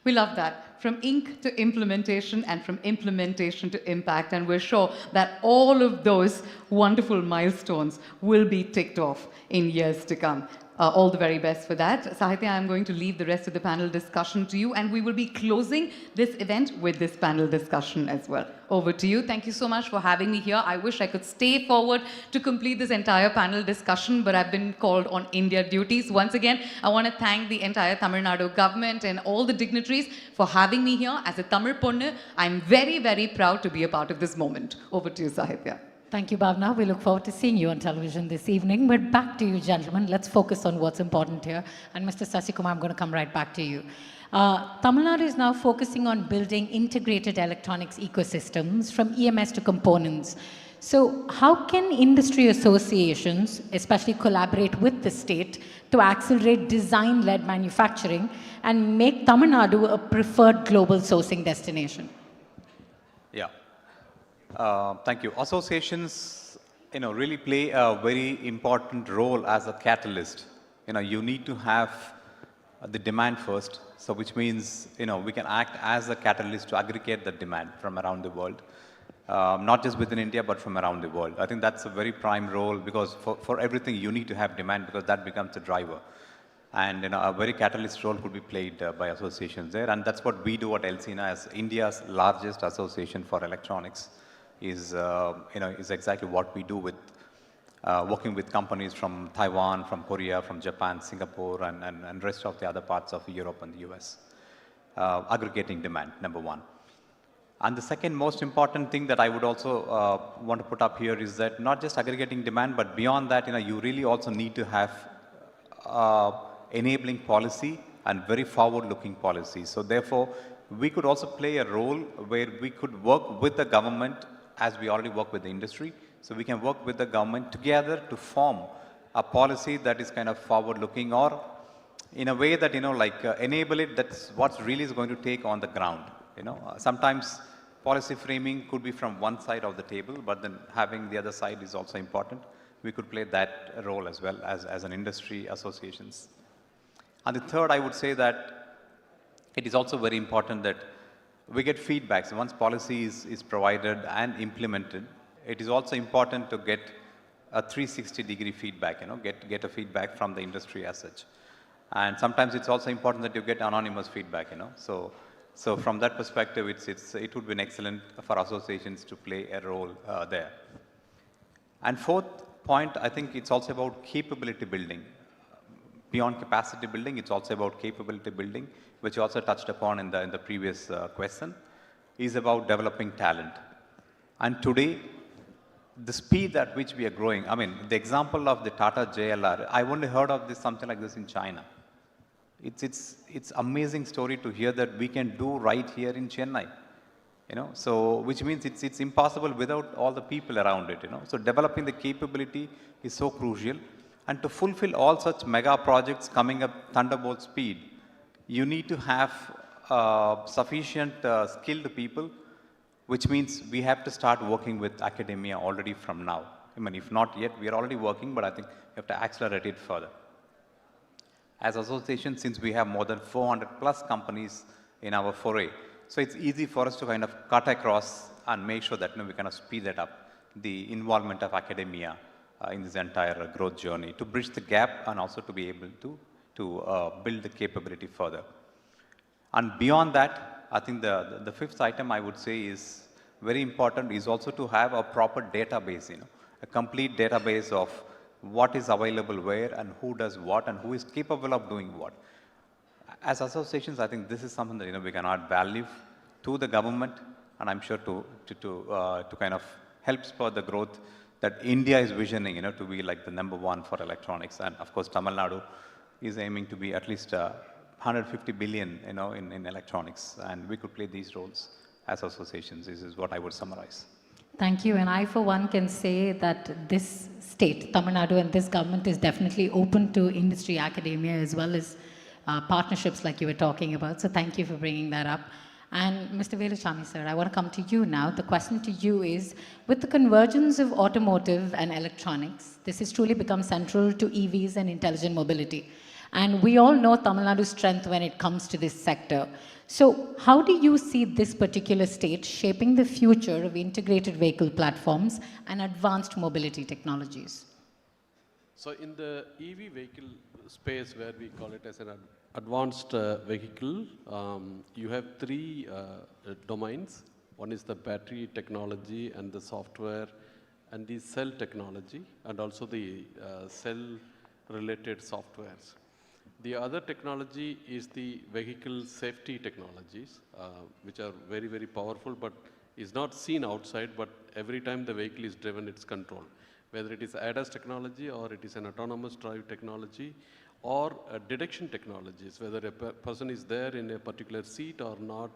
We love that. From ink to implementation and from implementation to impact. And we're sure that all of those wonderful milestones will be ticked off in years to come. All the very best for that. Sahitya, I'm going to leave the rest of the panel discussion to you, and we will be closing this event with this panel discussion as well. Over to you. Thank you so much for having me here. I wish I could stay forward to complete this entire panel discussion, but I've been called on India duties. Once again, I want to thank the entire Tamil Nadu government and all the dignitaries for having me here. As a Tamil Ponnu, I'm very, very proud to be a part of this moment. Over to you, Sahitya. Thank you, Bhavna. We look forward to seeing you on television this evening. But back to you, gentlemen. Let's focus on what's important here. And Mr. Sasikumar, I'm going to come right back to you. Tamil Nadu is now focusing on building integrated electronics ecosystems from EMS to components. So how can industry associations, especially collaborate with the state to accelerate design-led manufacturing and make Tamil Nadu a preferred global sourcing destination? Yeah. Thank you. Associations, really play a very important role as a catalyst. You need to have the demand first. So which means, we can act as a catalyst to aggregate the demand from around the world. Not just within India, but from around the world. I think that's a very prime role because for everything you need to have demand because that becomes the driver. And a very catalyst role could be played by associations there. And that's what we do at LCNA as India's largest association for electronics is exactly what we do with working with companies from Taiwan, from Korea, from Japan, Singapore, and rest of the other parts of Europe and the US. Aggregating demand, number one. And the second most important thing that I would also want to put up here is that not just aggregating demand, but beyond that, you really also need to have enabling policy and very forward-looking policy. So therefore, we could also play a role where we could work with the government as we already work with the industry. So we can work with the government together to form a policy that is kind of forward-looking or in a way that, enable it, that's what really is going to take on the ground. Sometimes policy framing could be from one side of the table, but then having the other side is also important. We could play that role as well as an industry associations. And the third, I would say that it is also very important that we get feedbacks. Once policy is provided and implemented, it is also important to get a 360-degree feedback, get a feedback from the industry as such. And sometimes it's also important that you get anonymous feedback, So from that perspective, it would be excellent for associations to play a role there. And fourth point, I think it's also about capability building. Beyond capacity building, it's also about capability building, which you also touched upon in the previous question, is about developing talent. And today, the speed at which we are growing, the example of the Tata JLR, I've only heard of something like this in China. It's amazing story to hear that we can do right here in Chennai, so which means it's impossible without all the people around it, So developing the capability is so crucial. And to fulfill all such mega projects coming up thunderbolt speed, you need to have sufficient skilled people, which means we have to start working with academia already from now. If not yet, we are already working, but I think we have to accelerate it further. As association, since we have more than 400 plus companies in our foray, so it's easy for us to kind of cut across and make sure that we kind of speed that up, the involvement of academia in this entire growth journey to bridge the gap and also to be able to build the capability further. And beyond that, I think the fifth item I would say is very important is also to have a proper database, a complete database of what is available where and who does what and who is capable of doing what. As associations, I think this is something that we can add value to the government, and I'm sure to kind of help spur the growth that India is visioning, to be like the #1 for electronics. And of course, Tamil Nadu is aiming to be at least 150 billion, in electronics, and we could play these roles as associations. This is what I would summarize. Thank you. And I, for one, can say that this state, Tamil Nadu, and this government is definitely open to industry, academia, as well as partnerships like you were talking about. So thank you for bringing that up. And Mr. Veluchami, sir, I want to come to you now. The question to you is, with the convergence of automotive and electronics, this has truly become central to EVs and intelligent mobility. And we all know Tamil Nadu's strength when it comes to this sector. So how do you see this particular state shaping the future of integrated vehicle platforms and advanced mobility technologies? So in the EV vehicle space, where we call it as an advanced vehicle, you have three domains. One is the battery technology and the software and the cell technology, and also the cell-related softwares. The other technology is the vehicle safety technologies, which are very, very powerful, but is not seen outside, but every time the vehicle is driven, it's controlled. Whether it is ADAS technology or it is an autonomous drive technology or detection technologies, whether a person is there in a particular seat or not,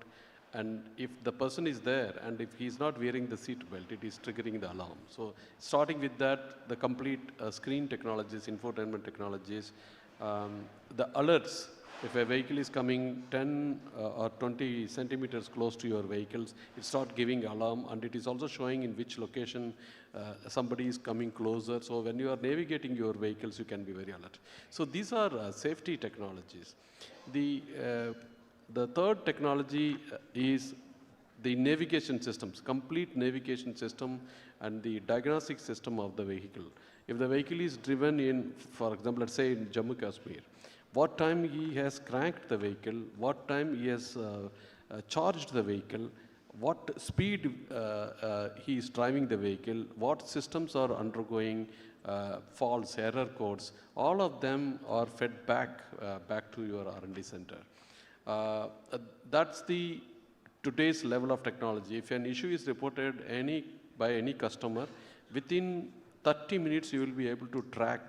and if the person is there and if he's not wearing the seat belt, it is triggering the alarm. So starting with that, the complete screen technologies, infotainment technologies, the alerts If a vehicle is coming 10 or 20 centimeters close to your vehicles, it starts giving alarm, and it is also showing in which location somebody is coming closer. So when you are navigating your vehicles, you can be very alert. So these are safety technologies. The third technology is the navigation systems, complete navigation system and the diagnostic system of the vehicle. If the vehicle is driven in, for example, let's say in Jammu Kashmir, what time he has cranked the vehicle, what time he has charged the vehicle, what speed he is driving the vehicle, what systems are undergoing faults, error codes, all of them are fed back to your R&D center. That's the today's level of technology. If an issue is reported by any customer, within 30 minutes you will be able to track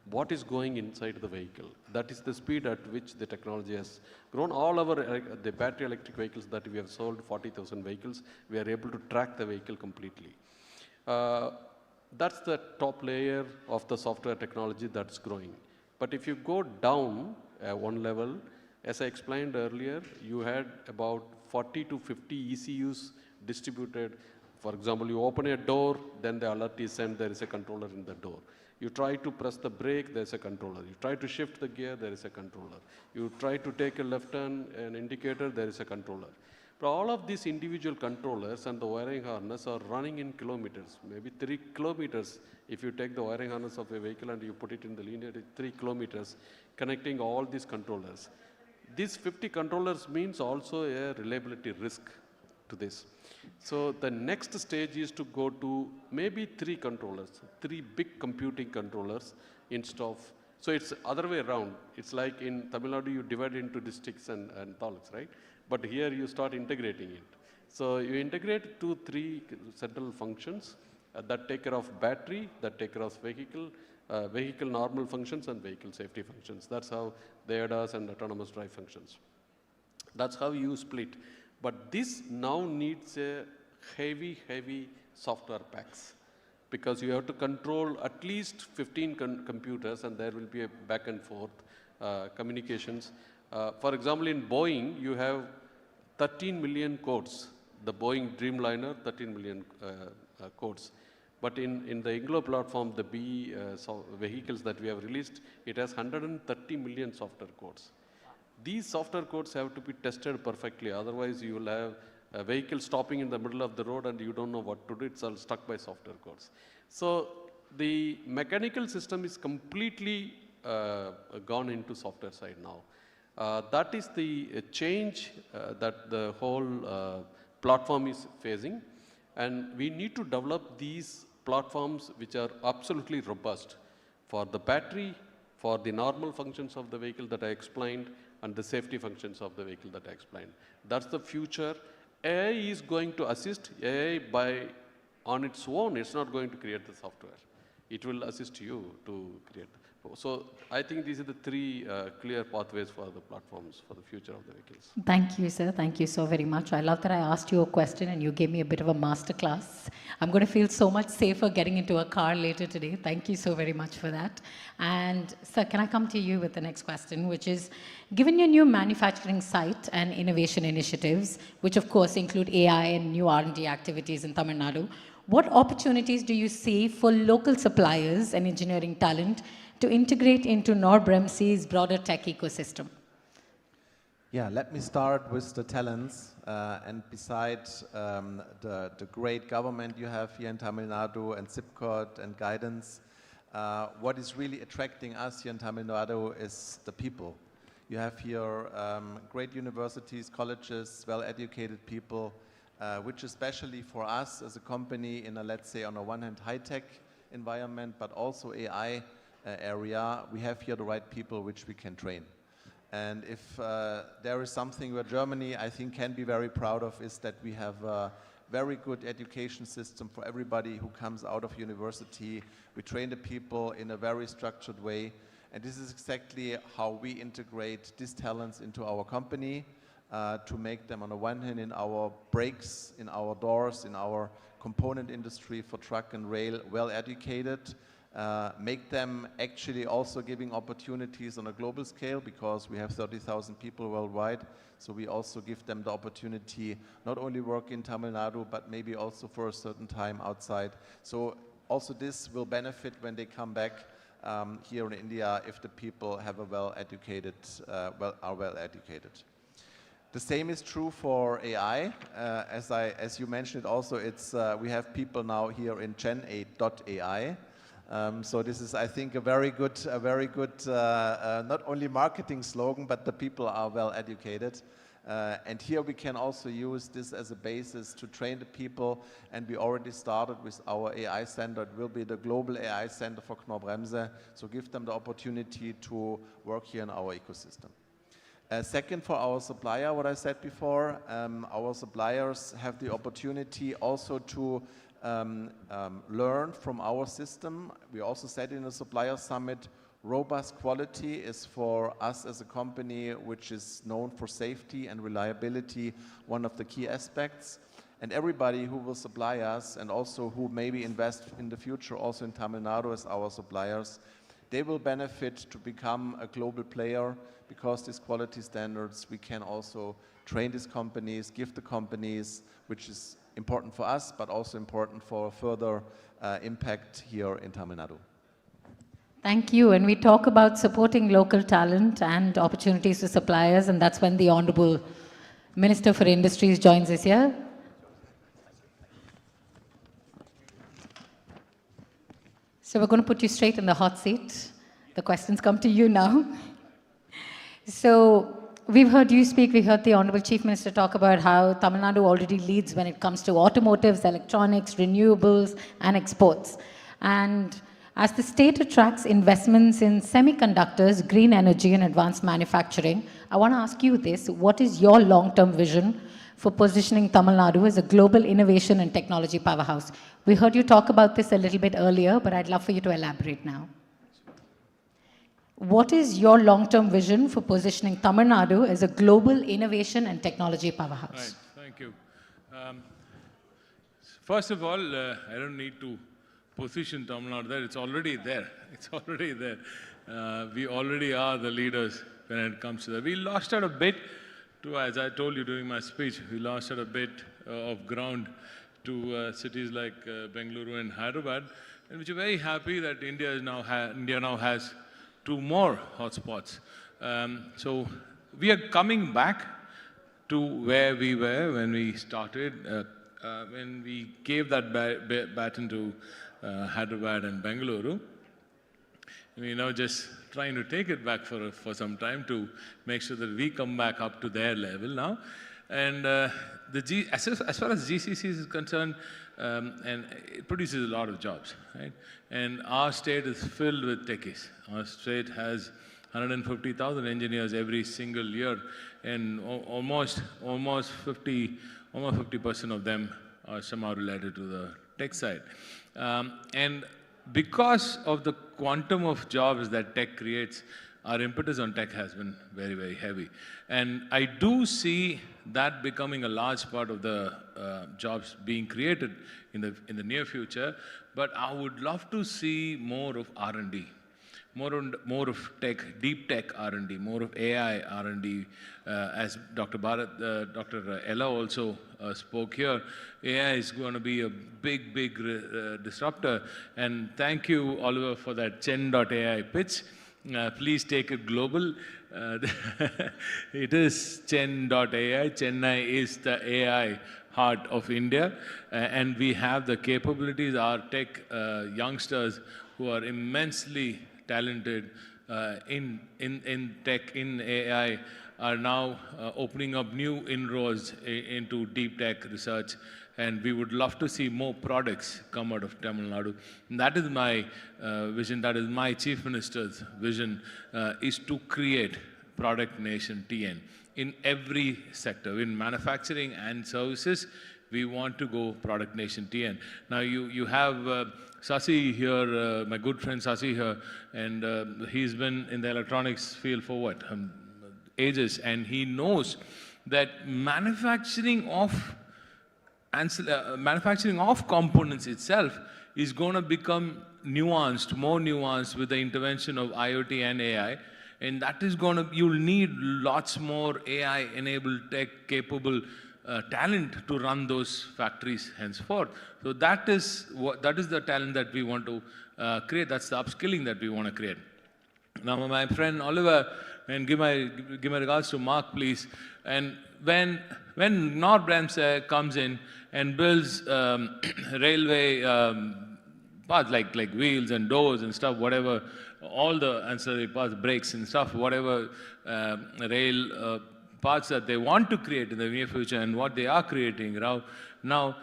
what is going inside the vehicle. That is the speed at which the technology has grown. All our the battery electric vehicles that we have sold, 40,000 vehicles, we are able to track the vehicle completely. That's the top layer of the software technology that's growing. But if you go down one level, as I explained earlier, you had about 40 to 50 ECUs distributed. For example, you open a door, then the alert is sent, there is a controller in the door. You try to press the brake, there's a controller. You try to shift the gear, there is a controller. You try to take a left turn, an indicator, there is a controller. But all of these individual controllers and the wiring harness are running in kilometers, maybe 3 kilometers. If you take the wiring harness of a vehicle and you put it in the linear, 3 kilometers, connecting all these controllers. These 50 controllers means also a reliability risk to this. So the next stage is to go to maybe 3 controllers, 3 big computing controllers instead of, so it's other way around. It's like in Tamil Nadu you divide into districts and taluks, right? But here you start integrating it. So you integrate 2, 3 central functions that take care of battery, that take care of vehicle normal functions and vehicle safety functions. That's how the ADAS and autonomous drive functions. That's how you split. But this now needs a heavy software packs, because you have to control at least 15 computers, and there will be a back and forth communications. For example, in Boeing, you have 13 million codes. The Boeing Dreamliner, 13 million codes. But in the Inglo platform, the BE vehicles that we have released, it has 130 million software codes. These software codes have to be tested perfectly. Otherwise, you will have a vehicle stopping in the middle of the road and you don't know what to do. It's all stuck by software codes. So the mechanical system is completely gone into software side now. That is the change that the whole platform is facing. And we need to develop these platforms which are absolutely robust for the battery, for the normal functions of the vehicle that I explained, and the safety functions of the vehicle that I explained. That's the future. AI is going to assist. AI on its own, it's not going to create the software. It will assist you to create. So I think these are the 3 clear pathways for the platforms for the future of the vehicles. Thank you, sir. Thank you so very much. I love that I asked you a question and you gave me a bit of a masterclass. I'm going to feel so much safer getting into a car later today. Thank you so very much for that. And sir, can I come to you with the next question, which is, given your new manufacturing site and innovation initiatives, which of course include AI and new R&D activities in Tamil Nadu, what opportunities do you see for local suppliers and engineering talent to integrate into Norbremse's broader tech ecosystem? Yeah, let me start with the talents. And besides the great government you have here in Tamil Nadu and SIPCOT and guidance, what is really attracting us here in Tamil Nadu is the people. You have here great universities, colleges, well-educated people, which especially for us as a company in a, let's say, on the one hand, high-tech environment, but also AI area, we have here the right people which we can train. And if there is something where Germany, I think, can be very proud of, is that we have a very good education system for everybody who comes out of university. We train the people in a very structured way. And this is exactly how we integrate these talents into our company to make them, on the one hand, in our brakes, in our doors, in our component industry for truck and rail, well educated, make them actually also giving opportunities on a global scale, because we have 30,000 people worldwide. So we also give them the opportunity not only work in Tamil Nadu, but maybe also for a certain time outside. So also this will benefit when they come back here in India, if the people have a well-educated, are well-educated. The same is true for AI. As you mentioned also, we have people now here in Gen8.ai. So this is, I think, a very good, not only marketing slogan, but the people are well educated. And here we can also use this as a basis to train the people. And we already started with our AI center. It will be the global AI center for Knorr-Bremse. So give them the opportunity to work here in our ecosystem. Second, for our supplier, what I said before, our suppliers have the opportunity also to learn from our system. We also said in the supplier summit, robust quality is for us as a company which is known for safety and reliability, one of the key aspects. And everybody who will supply us, and also who maybe invest in the future also in Tamil Nadu as our suppliers, they will benefit to become a global player, because these quality standards, we can also train these companies, give the companies, which is important for us, but also important for further impact here in Tamil Nadu. Thank you. And we talk about supporting local talent and opportunities to suppliers, and that's when the Honorable Minister for Industries joins us here. So we're going to put you straight in the hot seat. The questions come to you now. So we've heard you speak, we heard the Honorable Chief Minister talk about how Tamil Nadu already leads when it comes to automotives, electronics, renewables, and exports. And as the state attracts investments in semiconductors, green energy, and advanced manufacturing, I want to ask you this: what is your long-term vision for positioning Tamil Nadu as a global innovation and technology powerhouse? We heard you talk about this a little bit earlier, but I'd love for you to elaborate now. What is your long-term vision for positioning Tamil Nadu as a global innovation and technology powerhouse? Right, thank you. First of all, I don't need to position Tamil Nadu there. It's already there. It's already there. We already are the leaders when it comes to that. We lost out a bit to, as I told you during my speech, we lost out a bit of ground to cities like Bengaluru and Hyderabad, and which are very happy that India now has 2 more hotspots. So we are coming back to where we were when we started, when we gave that baton to Hyderabad and Bengaluru. We're now just trying to take it back for some time to make sure that we come back up to their level now. And as far as GCC is concerned, and it produces a lot of jobs, right? And our state is filled with techies. Our state has 150,000 engineers every single year, and almost 50% of them are somehow related to the tech side. And because of the quantum of jobs that tech creates, our impetus on tech has been very, very heavy. And I do see that becoming a large part of the jobs being created in the near future. But I would love to see more of R&D, more of tech, deep tech R&D, more of AI R&D. As Dr. Ella also spoke here, AI is going to be a big disruptor. And thank you, Oliver, for that Chen.ai pitch. Please take it global. It is Chen.ai. Chennai is the AI heart of India. And we have the capabilities, our tech youngsters who are immensely talented in tech, in AI, are now opening up new inroads into deep tech research. And we would love to see more products come out of Tamil Nadu. And that is my vision, that is my Chief Minister's vision, is to create Product Nation TN in every sector. In manufacturing and services, we want to go Product Nation TN. Now you have Sasi here, my good friend Sasi here, and he's been in the electronics field for what? Ages, and he knows that manufacturing of components itself is going to become more nuanced with the intervention of IoT and AI. And that is going to, you'll need lots more AI-enabled, tech-capable talent to run those factories henceforth. So that is the talent that we want to create. That's the upskilling that we want to create. Now, my friend Oliver, and give my regards to Mark, please. And when Norbremse comes in and builds railway parts like wheels and doors and stuff, whatever, all the ancillary parts, brakes and stuff, whatever rail parts that they want to create in the near future and what they are creating now,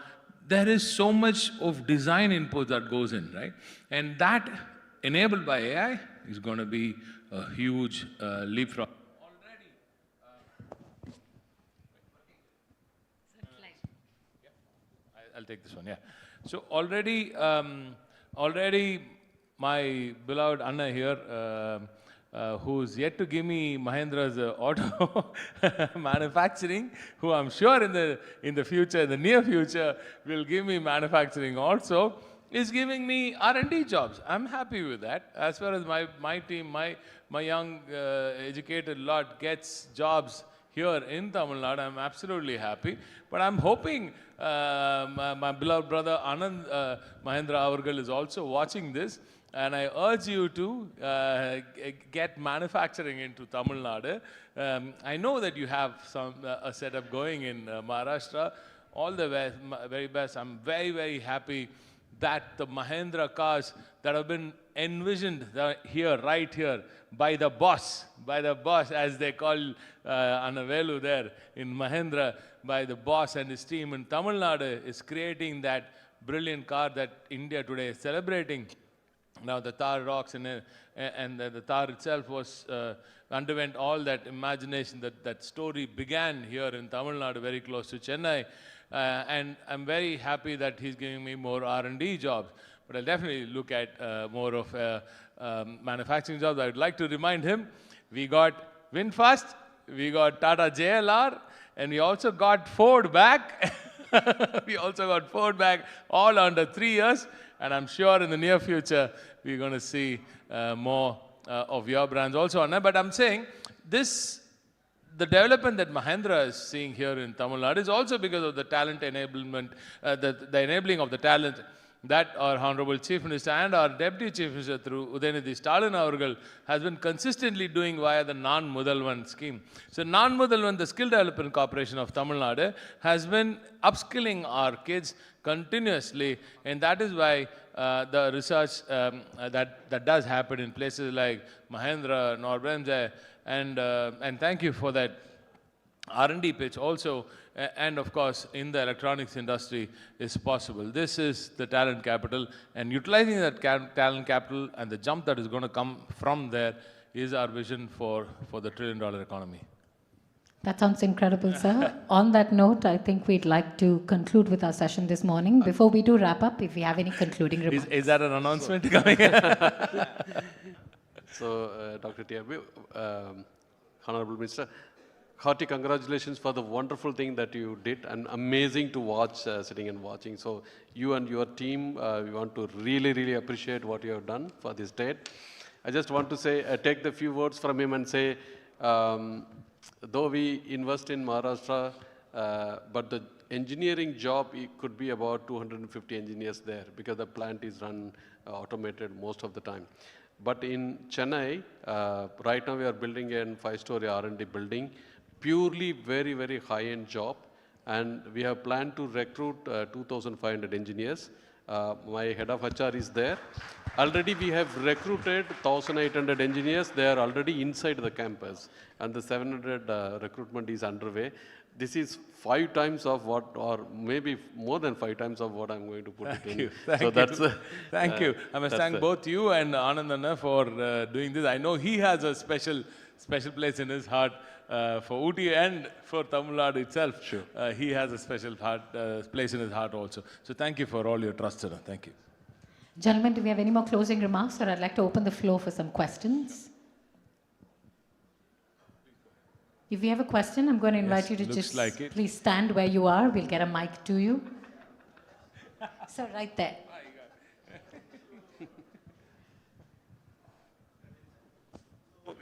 there is so much of design input that goes in, right? And that, enabled by AI, is going to be a huge leapfrog. I'll take this one, yeah. So already my beloved Anna here, who's yet to give me Mahendra's auto manufacturing, who I'm sure in the future, in the near future, will give me manufacturing also, is giving me R&D jobs. I'm happy with that. As far as my team, my young educated lot gets jobs here in Tamil Nadu, I'm absolutely happy. But I'm hoping my beloved brother Anand Mahendra Avargal is also watching this. And I urge you to get manufacturing into Tamil Nadu. I know that you have a setup going in Maharashtra. All the very best. I'm very, very happy that the Mahindra cars that have been envisioned here, right here, by the boss, as they call Anavelu there in Mahindra, by the boss and his team in Tamil Nadu, is creating that brilliant car that India today is celebrating. Now the Thar rocks and the Thar itself was underwent all that imagination. That story began here in Tamil Nadu, very close to Chennai, and I'm very happy that he's giving me more R&D jobs. But I'll definitely look at more of manufacturing jobs. I would like to remind him, we got VinFast, we got Tata JLR, and we also got Ford back. We also got Ford back, all under 3 years. And I'm sure in the near future, we're going to see more of your brands also on that. But I'm saying the development that Mahindra is seeing here in Tamil Nadu is also because of the talent enablement, the enabling of the talent that our Honorable Chief Minister and our Deputy Chief Minister through Udayanidhi Stalin Avargal has been consistently doing via the Nan Mudalvan scheme. So Nan Mudalvan, the Skill Development Corporation of Tamil Nadu, has been upskilling our kids continuously, and that is why the research that does happen in places like Mahindra, Norbremse, and thank you for that R&D pitch also, and of course in the electronics industry is possible. This is the talent capital, and utilizing that talent capital and the jump that is going to come from there is our vision for the $1 trillion economy. That sounds incredible, sir. On that note, I think we'd like to conclude with our session this morning. Before we do wrap up, if we have any concluding remarks. Is that an announcement coming? So, Dr. T.R.B., Honorable Minister, hearty congratulations for the wonderful thing that you did, and amazing to watch, sitting and watching. So you and your team, we want to really, really appreciate what you have done for this date. I just want to say, take the few words from him and say, though we invest in Maharashtra, but the engineering job, it could be about 250 engineers there, because the plant is run automated most of the time. But in Chennai, right now we are building a 5-story R&D building, purely very, very high-end job, and we have planned to recruit 2,500 engineers. My head of HR is there. Already we have recruited 1,800 engineers. They are already inside the campus, and the 700 recruitment is underway. This is 5 times of what, or maybe more than 5 times of what I'm going to put it in. Thank you. I must thank both you and Anandana for doing this. I know he has a special place in his heart for Ooty and for Tamil Nadu itself. Sure. He has a special place in his heart also. So thank you for all your trust, sir. Thank you. Gentlemen, do we have any more closing remarks, or I'd like to open the floor for some questions? If you have a question, I'm going to invite you to just please stand where you are. We'll get a mic to you. So right there.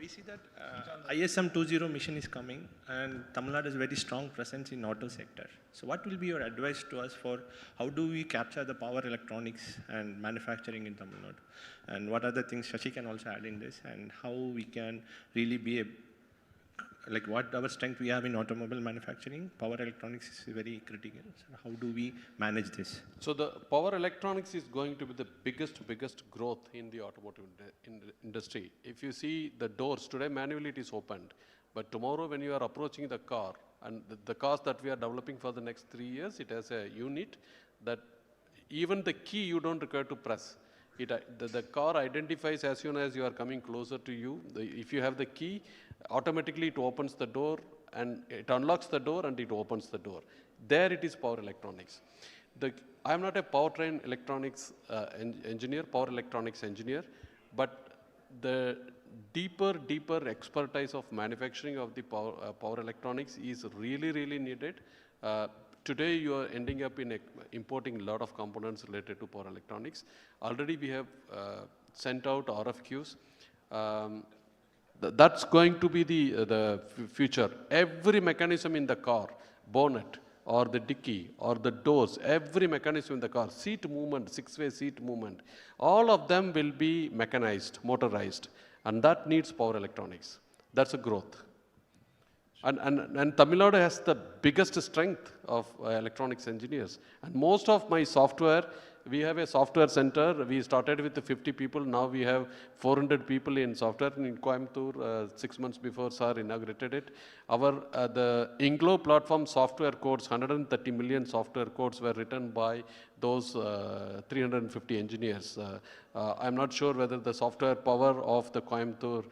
we see that ISM 20 mission is coming, and Tamil Nadu has very strong presence in auto sector. So what will be your advice to us for how do we capture the power electronics and manufacturing in Tamil Nadu? And what are the things Shashi can also add in this, and how we can really be a, like what our strength we have in automobile manufacturing, power electronics is very critical. So how do we manage this? So the power electronics is going to be the biggest growth in the automotive industry. If you see the doors, today manually it is opened, but tomorrow when you are approaching the car, and the cars that we are developing for the next 3 years, it has a unit that even the key you don't require to press. The car identifies as soon as you are coming closer to you. If you have the key, automatically it opens the door and it unlocks the door and it opens the door. There it is power electronics. I am not a powertrain electronics engineer, power electronics engineer, but the deeper expertise of manufacturing of the power electronics is really needed. Today you are ending up in importing a lot of components related to power electronics. Already we have sent out RFQs. That's going to be the future. Every mechanism in the car, bonnet or the dicky or the doors, every mechanism in the car, seat movement, 6-way seat movement, all of them will be mechanized, motorized, and that needs power electronics. That's a growth. And Tamil Nadu has the biggest strength of electronics engineers. And most of my software, we have a software center. We started with 50 people. Now we have 400 people in software in Coimbatore. 6 months before Sir inaugurated it. The Inglo platform software codes, 130 million software codes were written by those 350 engineers. I'm not sure whether the software power of the Coimbatore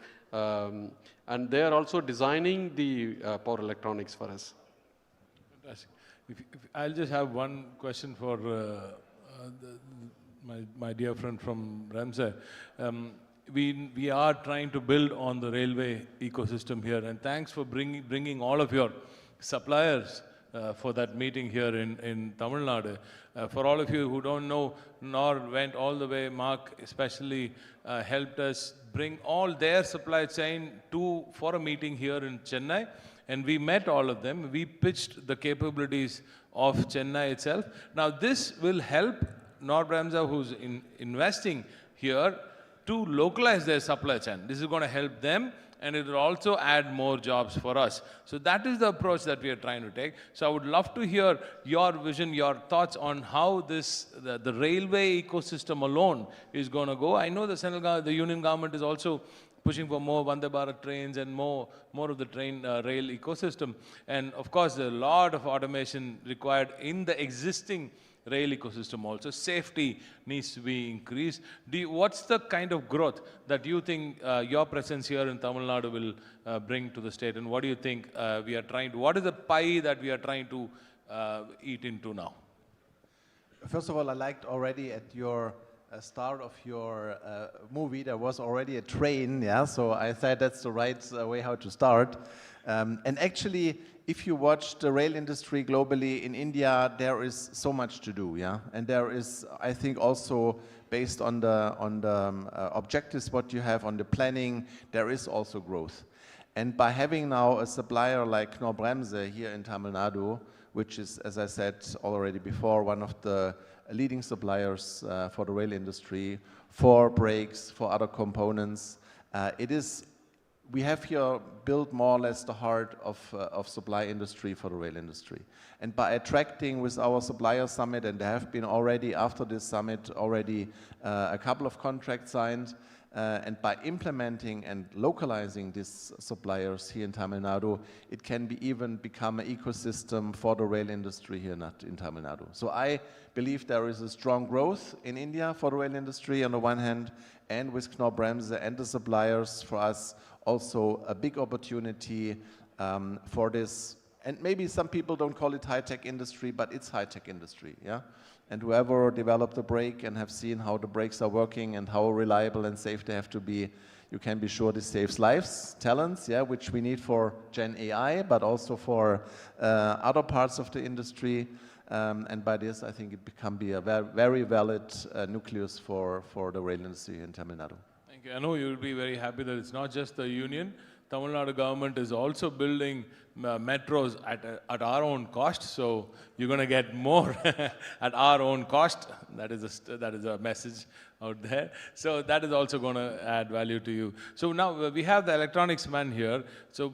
and they are also designing the power electronics for us. Fantastic. I'll just have one question for my dear friend from Ramsay. We are trying to build on the railway ecosystem here, and thanks for bringing all of your suppliers for that meeting here in Tamil Nadu. For all of you who don't know, Nor went all the way. Mark especially helped us bring all their supply chain for a meeting here in Chennai, and we met all of them. We pitched the capabilities of Chennai itself. Now this will help Nor Ramsay, who's investing here, to localize their supply chain. This is going to help them, and it will also add more jobs for us. So that is the approach that we are trying to take. So I would love to hear your vision, your thoughts on how the railway ecosystem alone is going to go. I know the union government is also pushing for more Vande Bharat trains and more of the rail ecosystem. And of course, there are a lot of automation required in the existing rail ecosystem also. Safety needs to be increased. What's the kind of growth that you think your presence here in Tamil Nadu will bring to the state? And what do you think what is the pie that we are trying to eat into now? First of all, I liked already at your start of your movie, there was already a train, yeah, so I thought that's the right way how to start. And actually, if you watch the rail industry globally in India, there is so much to do, yeah, and there is, I think, also based on the objectives what you have on the planning, there is also growth. And by having now a supplier like Knorr-Bremse here in Tamil Nadu, which is, as I said already before, one of the leading suppliers for the rail industry, for brakes, for other components, we have here built more or less the heart of supply industry for the rail industry. And by attracting with our supplier summit, and there have been already after this summit already a couple of contracts signed, and by implementing and localizing these suppliers here in Tamil Nadu, it can even become an ecosystem for the rail industry here in Tamil Nadu. So I believe there is a strong growth in India for the rail industry on the one hand, and with Knorr-Bremse and the suppliers for us also a big opportunity for this. And maybe some people don't call it high-tech industry, but it's high-tech industry, yeah? And whoever developed the brake and have seen how the brakes are working and how reliable and safe they have to be, you can be sure this saves lives, talents, yeah, which we need for Gen AI, but also for other parts of the industry. And by this, I think it can be a very valid nucleus for the rail industry in Tamil Nadu. Thank Thank you. I know you'll be very happy that it's not just the union. Tamil Nadu government is also building metros at our own cost, so you're going to get more at our own cost. That is a message out there. So that is also going to add value to you. So now we have the electronics man here. So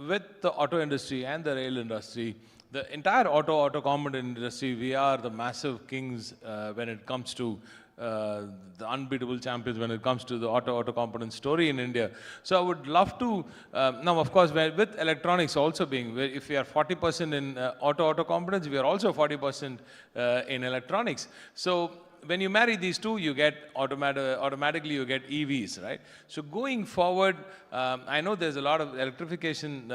with the auto industry and the rail industry, the entire auto component industry, we are the massive kings when it comes to the unbeatable champions when it comes to the auto component story in India. So I would love to, now of course with electronics also being, if we are 40% in auto components, we are also 40% in electronics. So when you marry these two, you get automatically you get EVs, right? So going forward, I know there's a lot of electrification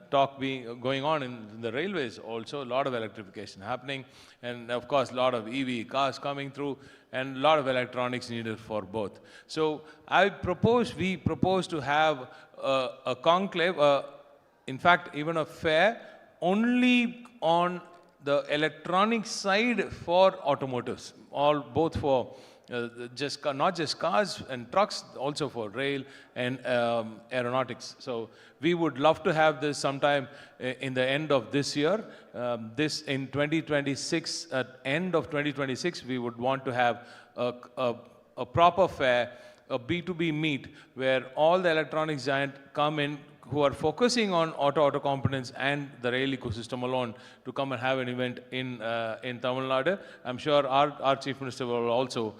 talk going on in the railways also, a lot of electrification happening, and of course a lot of EV cars coming through, and a lot of electronics needed for both. So we propose to have a conclave, in fact even a fair, only on the electronic side for automotives, both for not just cars and trucks, also for rail and aeronautics. So we would love to have this sometime in the end of this year. This in 2026, at end of 2026, we would want to have a proper fair, a B2B meet where all the electronics giants come in who are focusing on auto components and the rail ecosystem alone to come and have an event in Tamil Nadu. I'm sure our Chief Minister will also,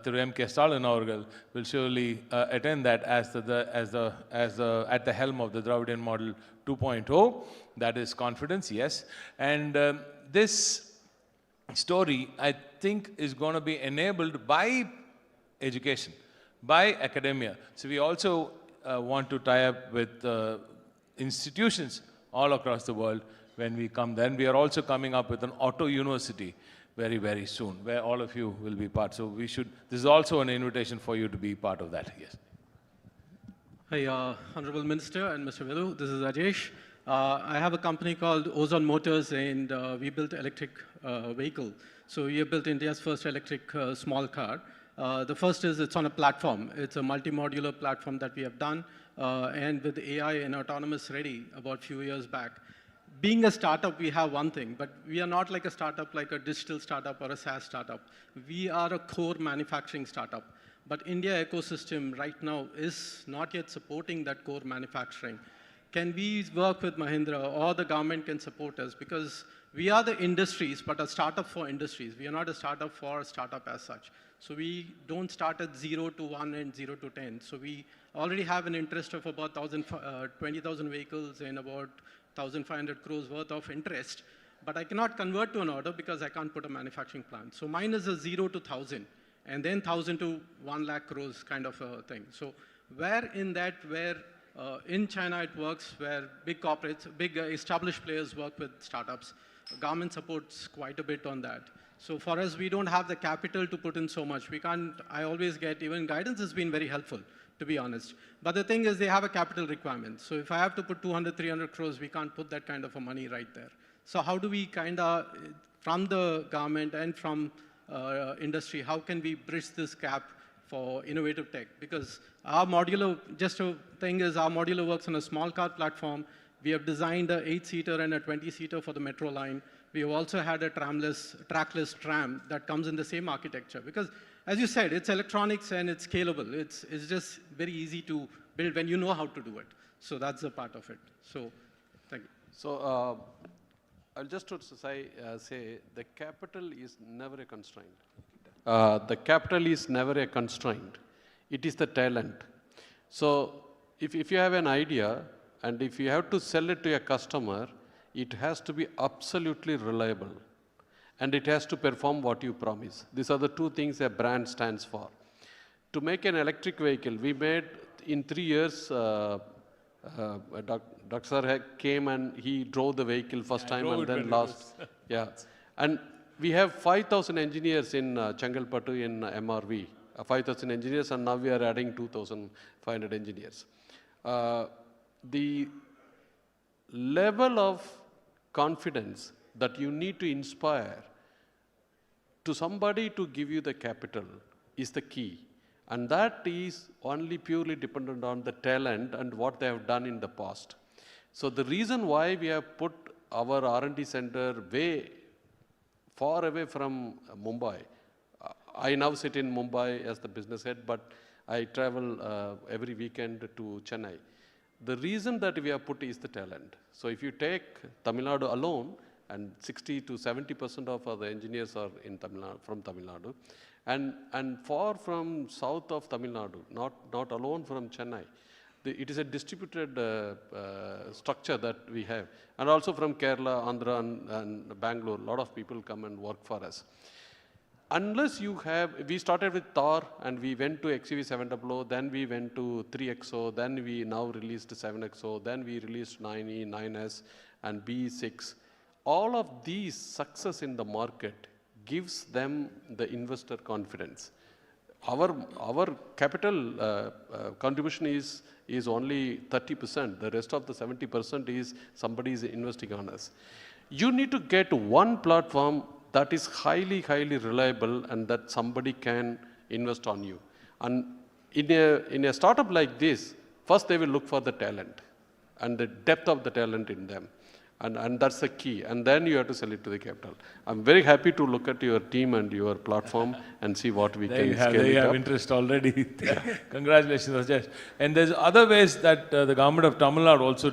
through M.K. Stalin Avargal, will surely attend that as at the helm of the Dravidian Model 2.0. That is confidence, yes. And this story, I think, is going to be enabled by education, by academia. So we also want to tie up with institutions all across the world when we come. Then we are also coming up with an auto university very, very soon, where all of you will be part. So this is also an invitation for you to be part of that. Yes. Hi, Honorable Minister and Mr. Velu. This is Rajesh. I have a company called Ozone Motors, and we built electric vehicle. So we have built India's first electric small car. The first is it's on a platform. It's a multi-modular platform that we have done, and with AI and autonomous ready about a few years back. Being a startup, we have one thing, but we are not like a startup, like a digital startup or a SaaS startup. We are a core manufacturing startup. But India ecosystem right now is not yet supporting that core manufacturing. Can we work with Mahindra, or the government can support us? Because we are the industries, but a startup for industries. We are not a startup for a startup as such. So we don't start at 0 to 1 and 0 to 10. So we already have an interest of about 20,000 vehicles and about 1,500 crores worth of interest. But I cannot convert to an order because I can't put a manufacturing plant. So mine is a 0 to 1,000, and then 1,000 to 1 lakh crores kind of a thing. So where in China it works, where big corporates, big established players work with startups, government supports quite a bit on that. So for us, we don't have the capital to put in so much. We can't, I always get, even guidance has been very helpful, to be honest. But the thing is, they have a capital requirement. So if I have to put 200, 300 crores, we can't put that kind of a money right there. So how do we kind of, from the government and from industry, how can we bridge this gap for innovative tech? Because our modular, just a thing is, our modular works on a small car platform. We have designed a 8-seater and a 20-seater for the metro line. We have also had a trackless tram that comes in the same architecture. Because, as you said, it's electronics and it's scalable. It's just very easy to build when you know how to do it. So that's a part of it. So, thank you. So, I'll just say the capital is never a constraint. The capital is never a constraint. It is the talent. So, if you have an idea, and if you have to sell it to a customer, it has to be absolutely reliable, and it has to perform what you promise. These are the two things a brand stands for. To make an electric vehicle, we made in 3 years, Dr. Sir came and he drove the vehicle first time and then last. Yeah. And we have 5,000 engineers in Changalpattu in MRV, 5,000 engineers, and now we are adding 2,500 engineers. The level of confidence that you need to inspire to somebody to give you the capital is the key. And that is only purely dependent on the talent and what they have done in the past. So the reason why we have put our R&D center way far away from Mumbai, I now sit in Mumbai as the business head, but I travel every weekend to Chennai. The reason that we have put is the talent. So if you take Tamil Nadu alone, and 60 to 70% of the engineers are in from Tamil Nadu, and far from south of Tamil Nadu, not alone from Chennai. It is a distributed structure that we have. And also from Kerala, Andhra, and Bangalore, a lot of people come and work for us. Unless you have, we started with Thor and we went to XUV 700, then we went to 3XO, then we now released 7XO, then we released 9E, 9S, and B6. All of these success in the market gives them the investor confidence. Our capital contribution is only 30%. The rest of the 70% is somebody is investing on us. You need to get one platform that is highly, highly reliable and that somebody can invest on you. And in a startup like this, first they will look for the talent and the depth of the talent in them. And that's the key. And then you have to sell it to the capital. I'm very happy to look at your team and your platform and see what we can scale it up. They have interest already. Congratulations, Rajesh. And there's other ways that the government of Tamil Nadu also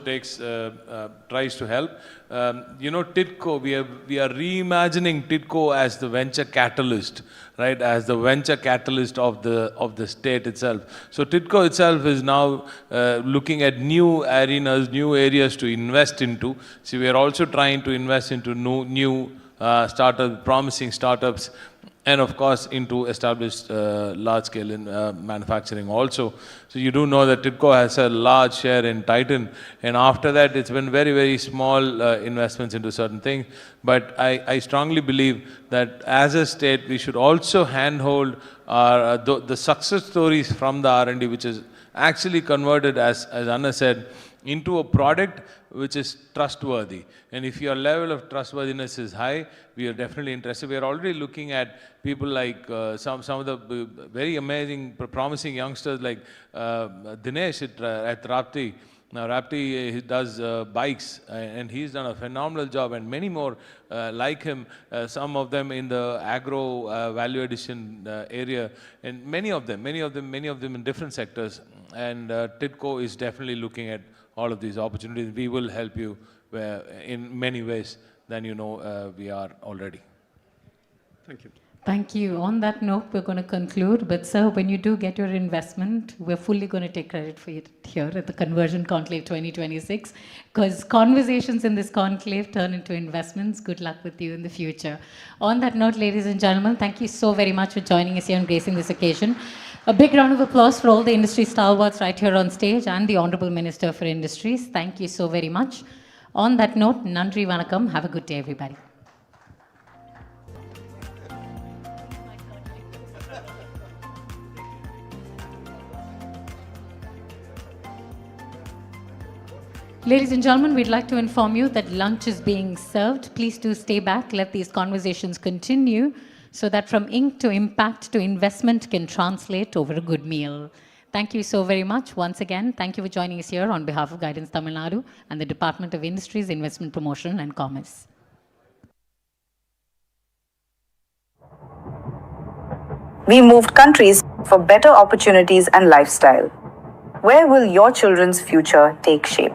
tries to help. TIDCO, we are reimagining TIDCO as the venture catalyst, right? As the venture catalyst of the state itself. So TIDCO itself is now looking at new arenas, new areas to invest into. So we are also trying to invest into new startups, promising startups, and of course into established large-scale manufacturing also. So you do know that TIDCO has a large share in Titan, and after that it's been very, very small investments into certain things. But I strongly believe that as a state we should also handhold the success stories from the R&D, which is actually converted, as Anna said, into a product which is trustworthy. And if your level of trustworthiness is high, we are definitely interested. We are already looking at people like some of the very amazing, promising youngsters like Dinesh at Rapti. Now Rapti, he does bikes and he's done a phenomenal job, and many more like him, some of them in the agro value addition area, and many of them in different sectors. And TIDCO is definitely looking at all of these opportunities. We will help you in many ways than you know we are already. Thank you. Thank you. On that note, we're going to conclude. But sir, when you do get your investment, we're fully going to take credit for it here at the Conversion Conclave 2026, because conversations in this conclave turn into investments. Good luck with you in the future. On that note, ladies and gentlemen, thank you so very much for joining us here and gracing this occasion. A big round of applause for all the industry stalwarts right here on stage and the Honorable Minister for Industries. Thank you so very much. On that note, Nandri Vanakkam. Have a good day, everybody. Ladies and gentlemen, we'd like to inform you that lunch is being served. Please do stay back. Let these conversations continue, so that from ink to impact to investment can translate over a good meal. Thank you so very much. Once again, thank you for joining us here on behalf of Guidance Tamil Nadu and the Department of Industries, Investment Promotion and Commerce. We moved countries for better opportunities and lifestyle. Where will your children's future take shape?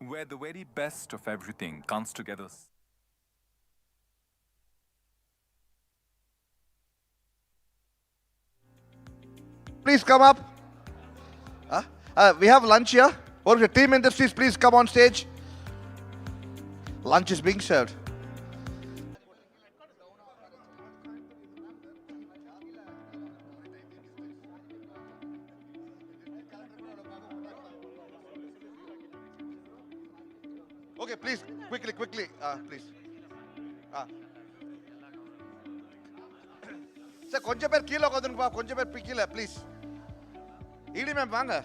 Where the very best of everything comes together. Please come up. We have lunch here. All of your team industries, please come on stage. Lunch is being served. Okay, please, quickly, please. Sir, konja per kilo kodunga, konja per kilo, please. ED ma'am, vaanga.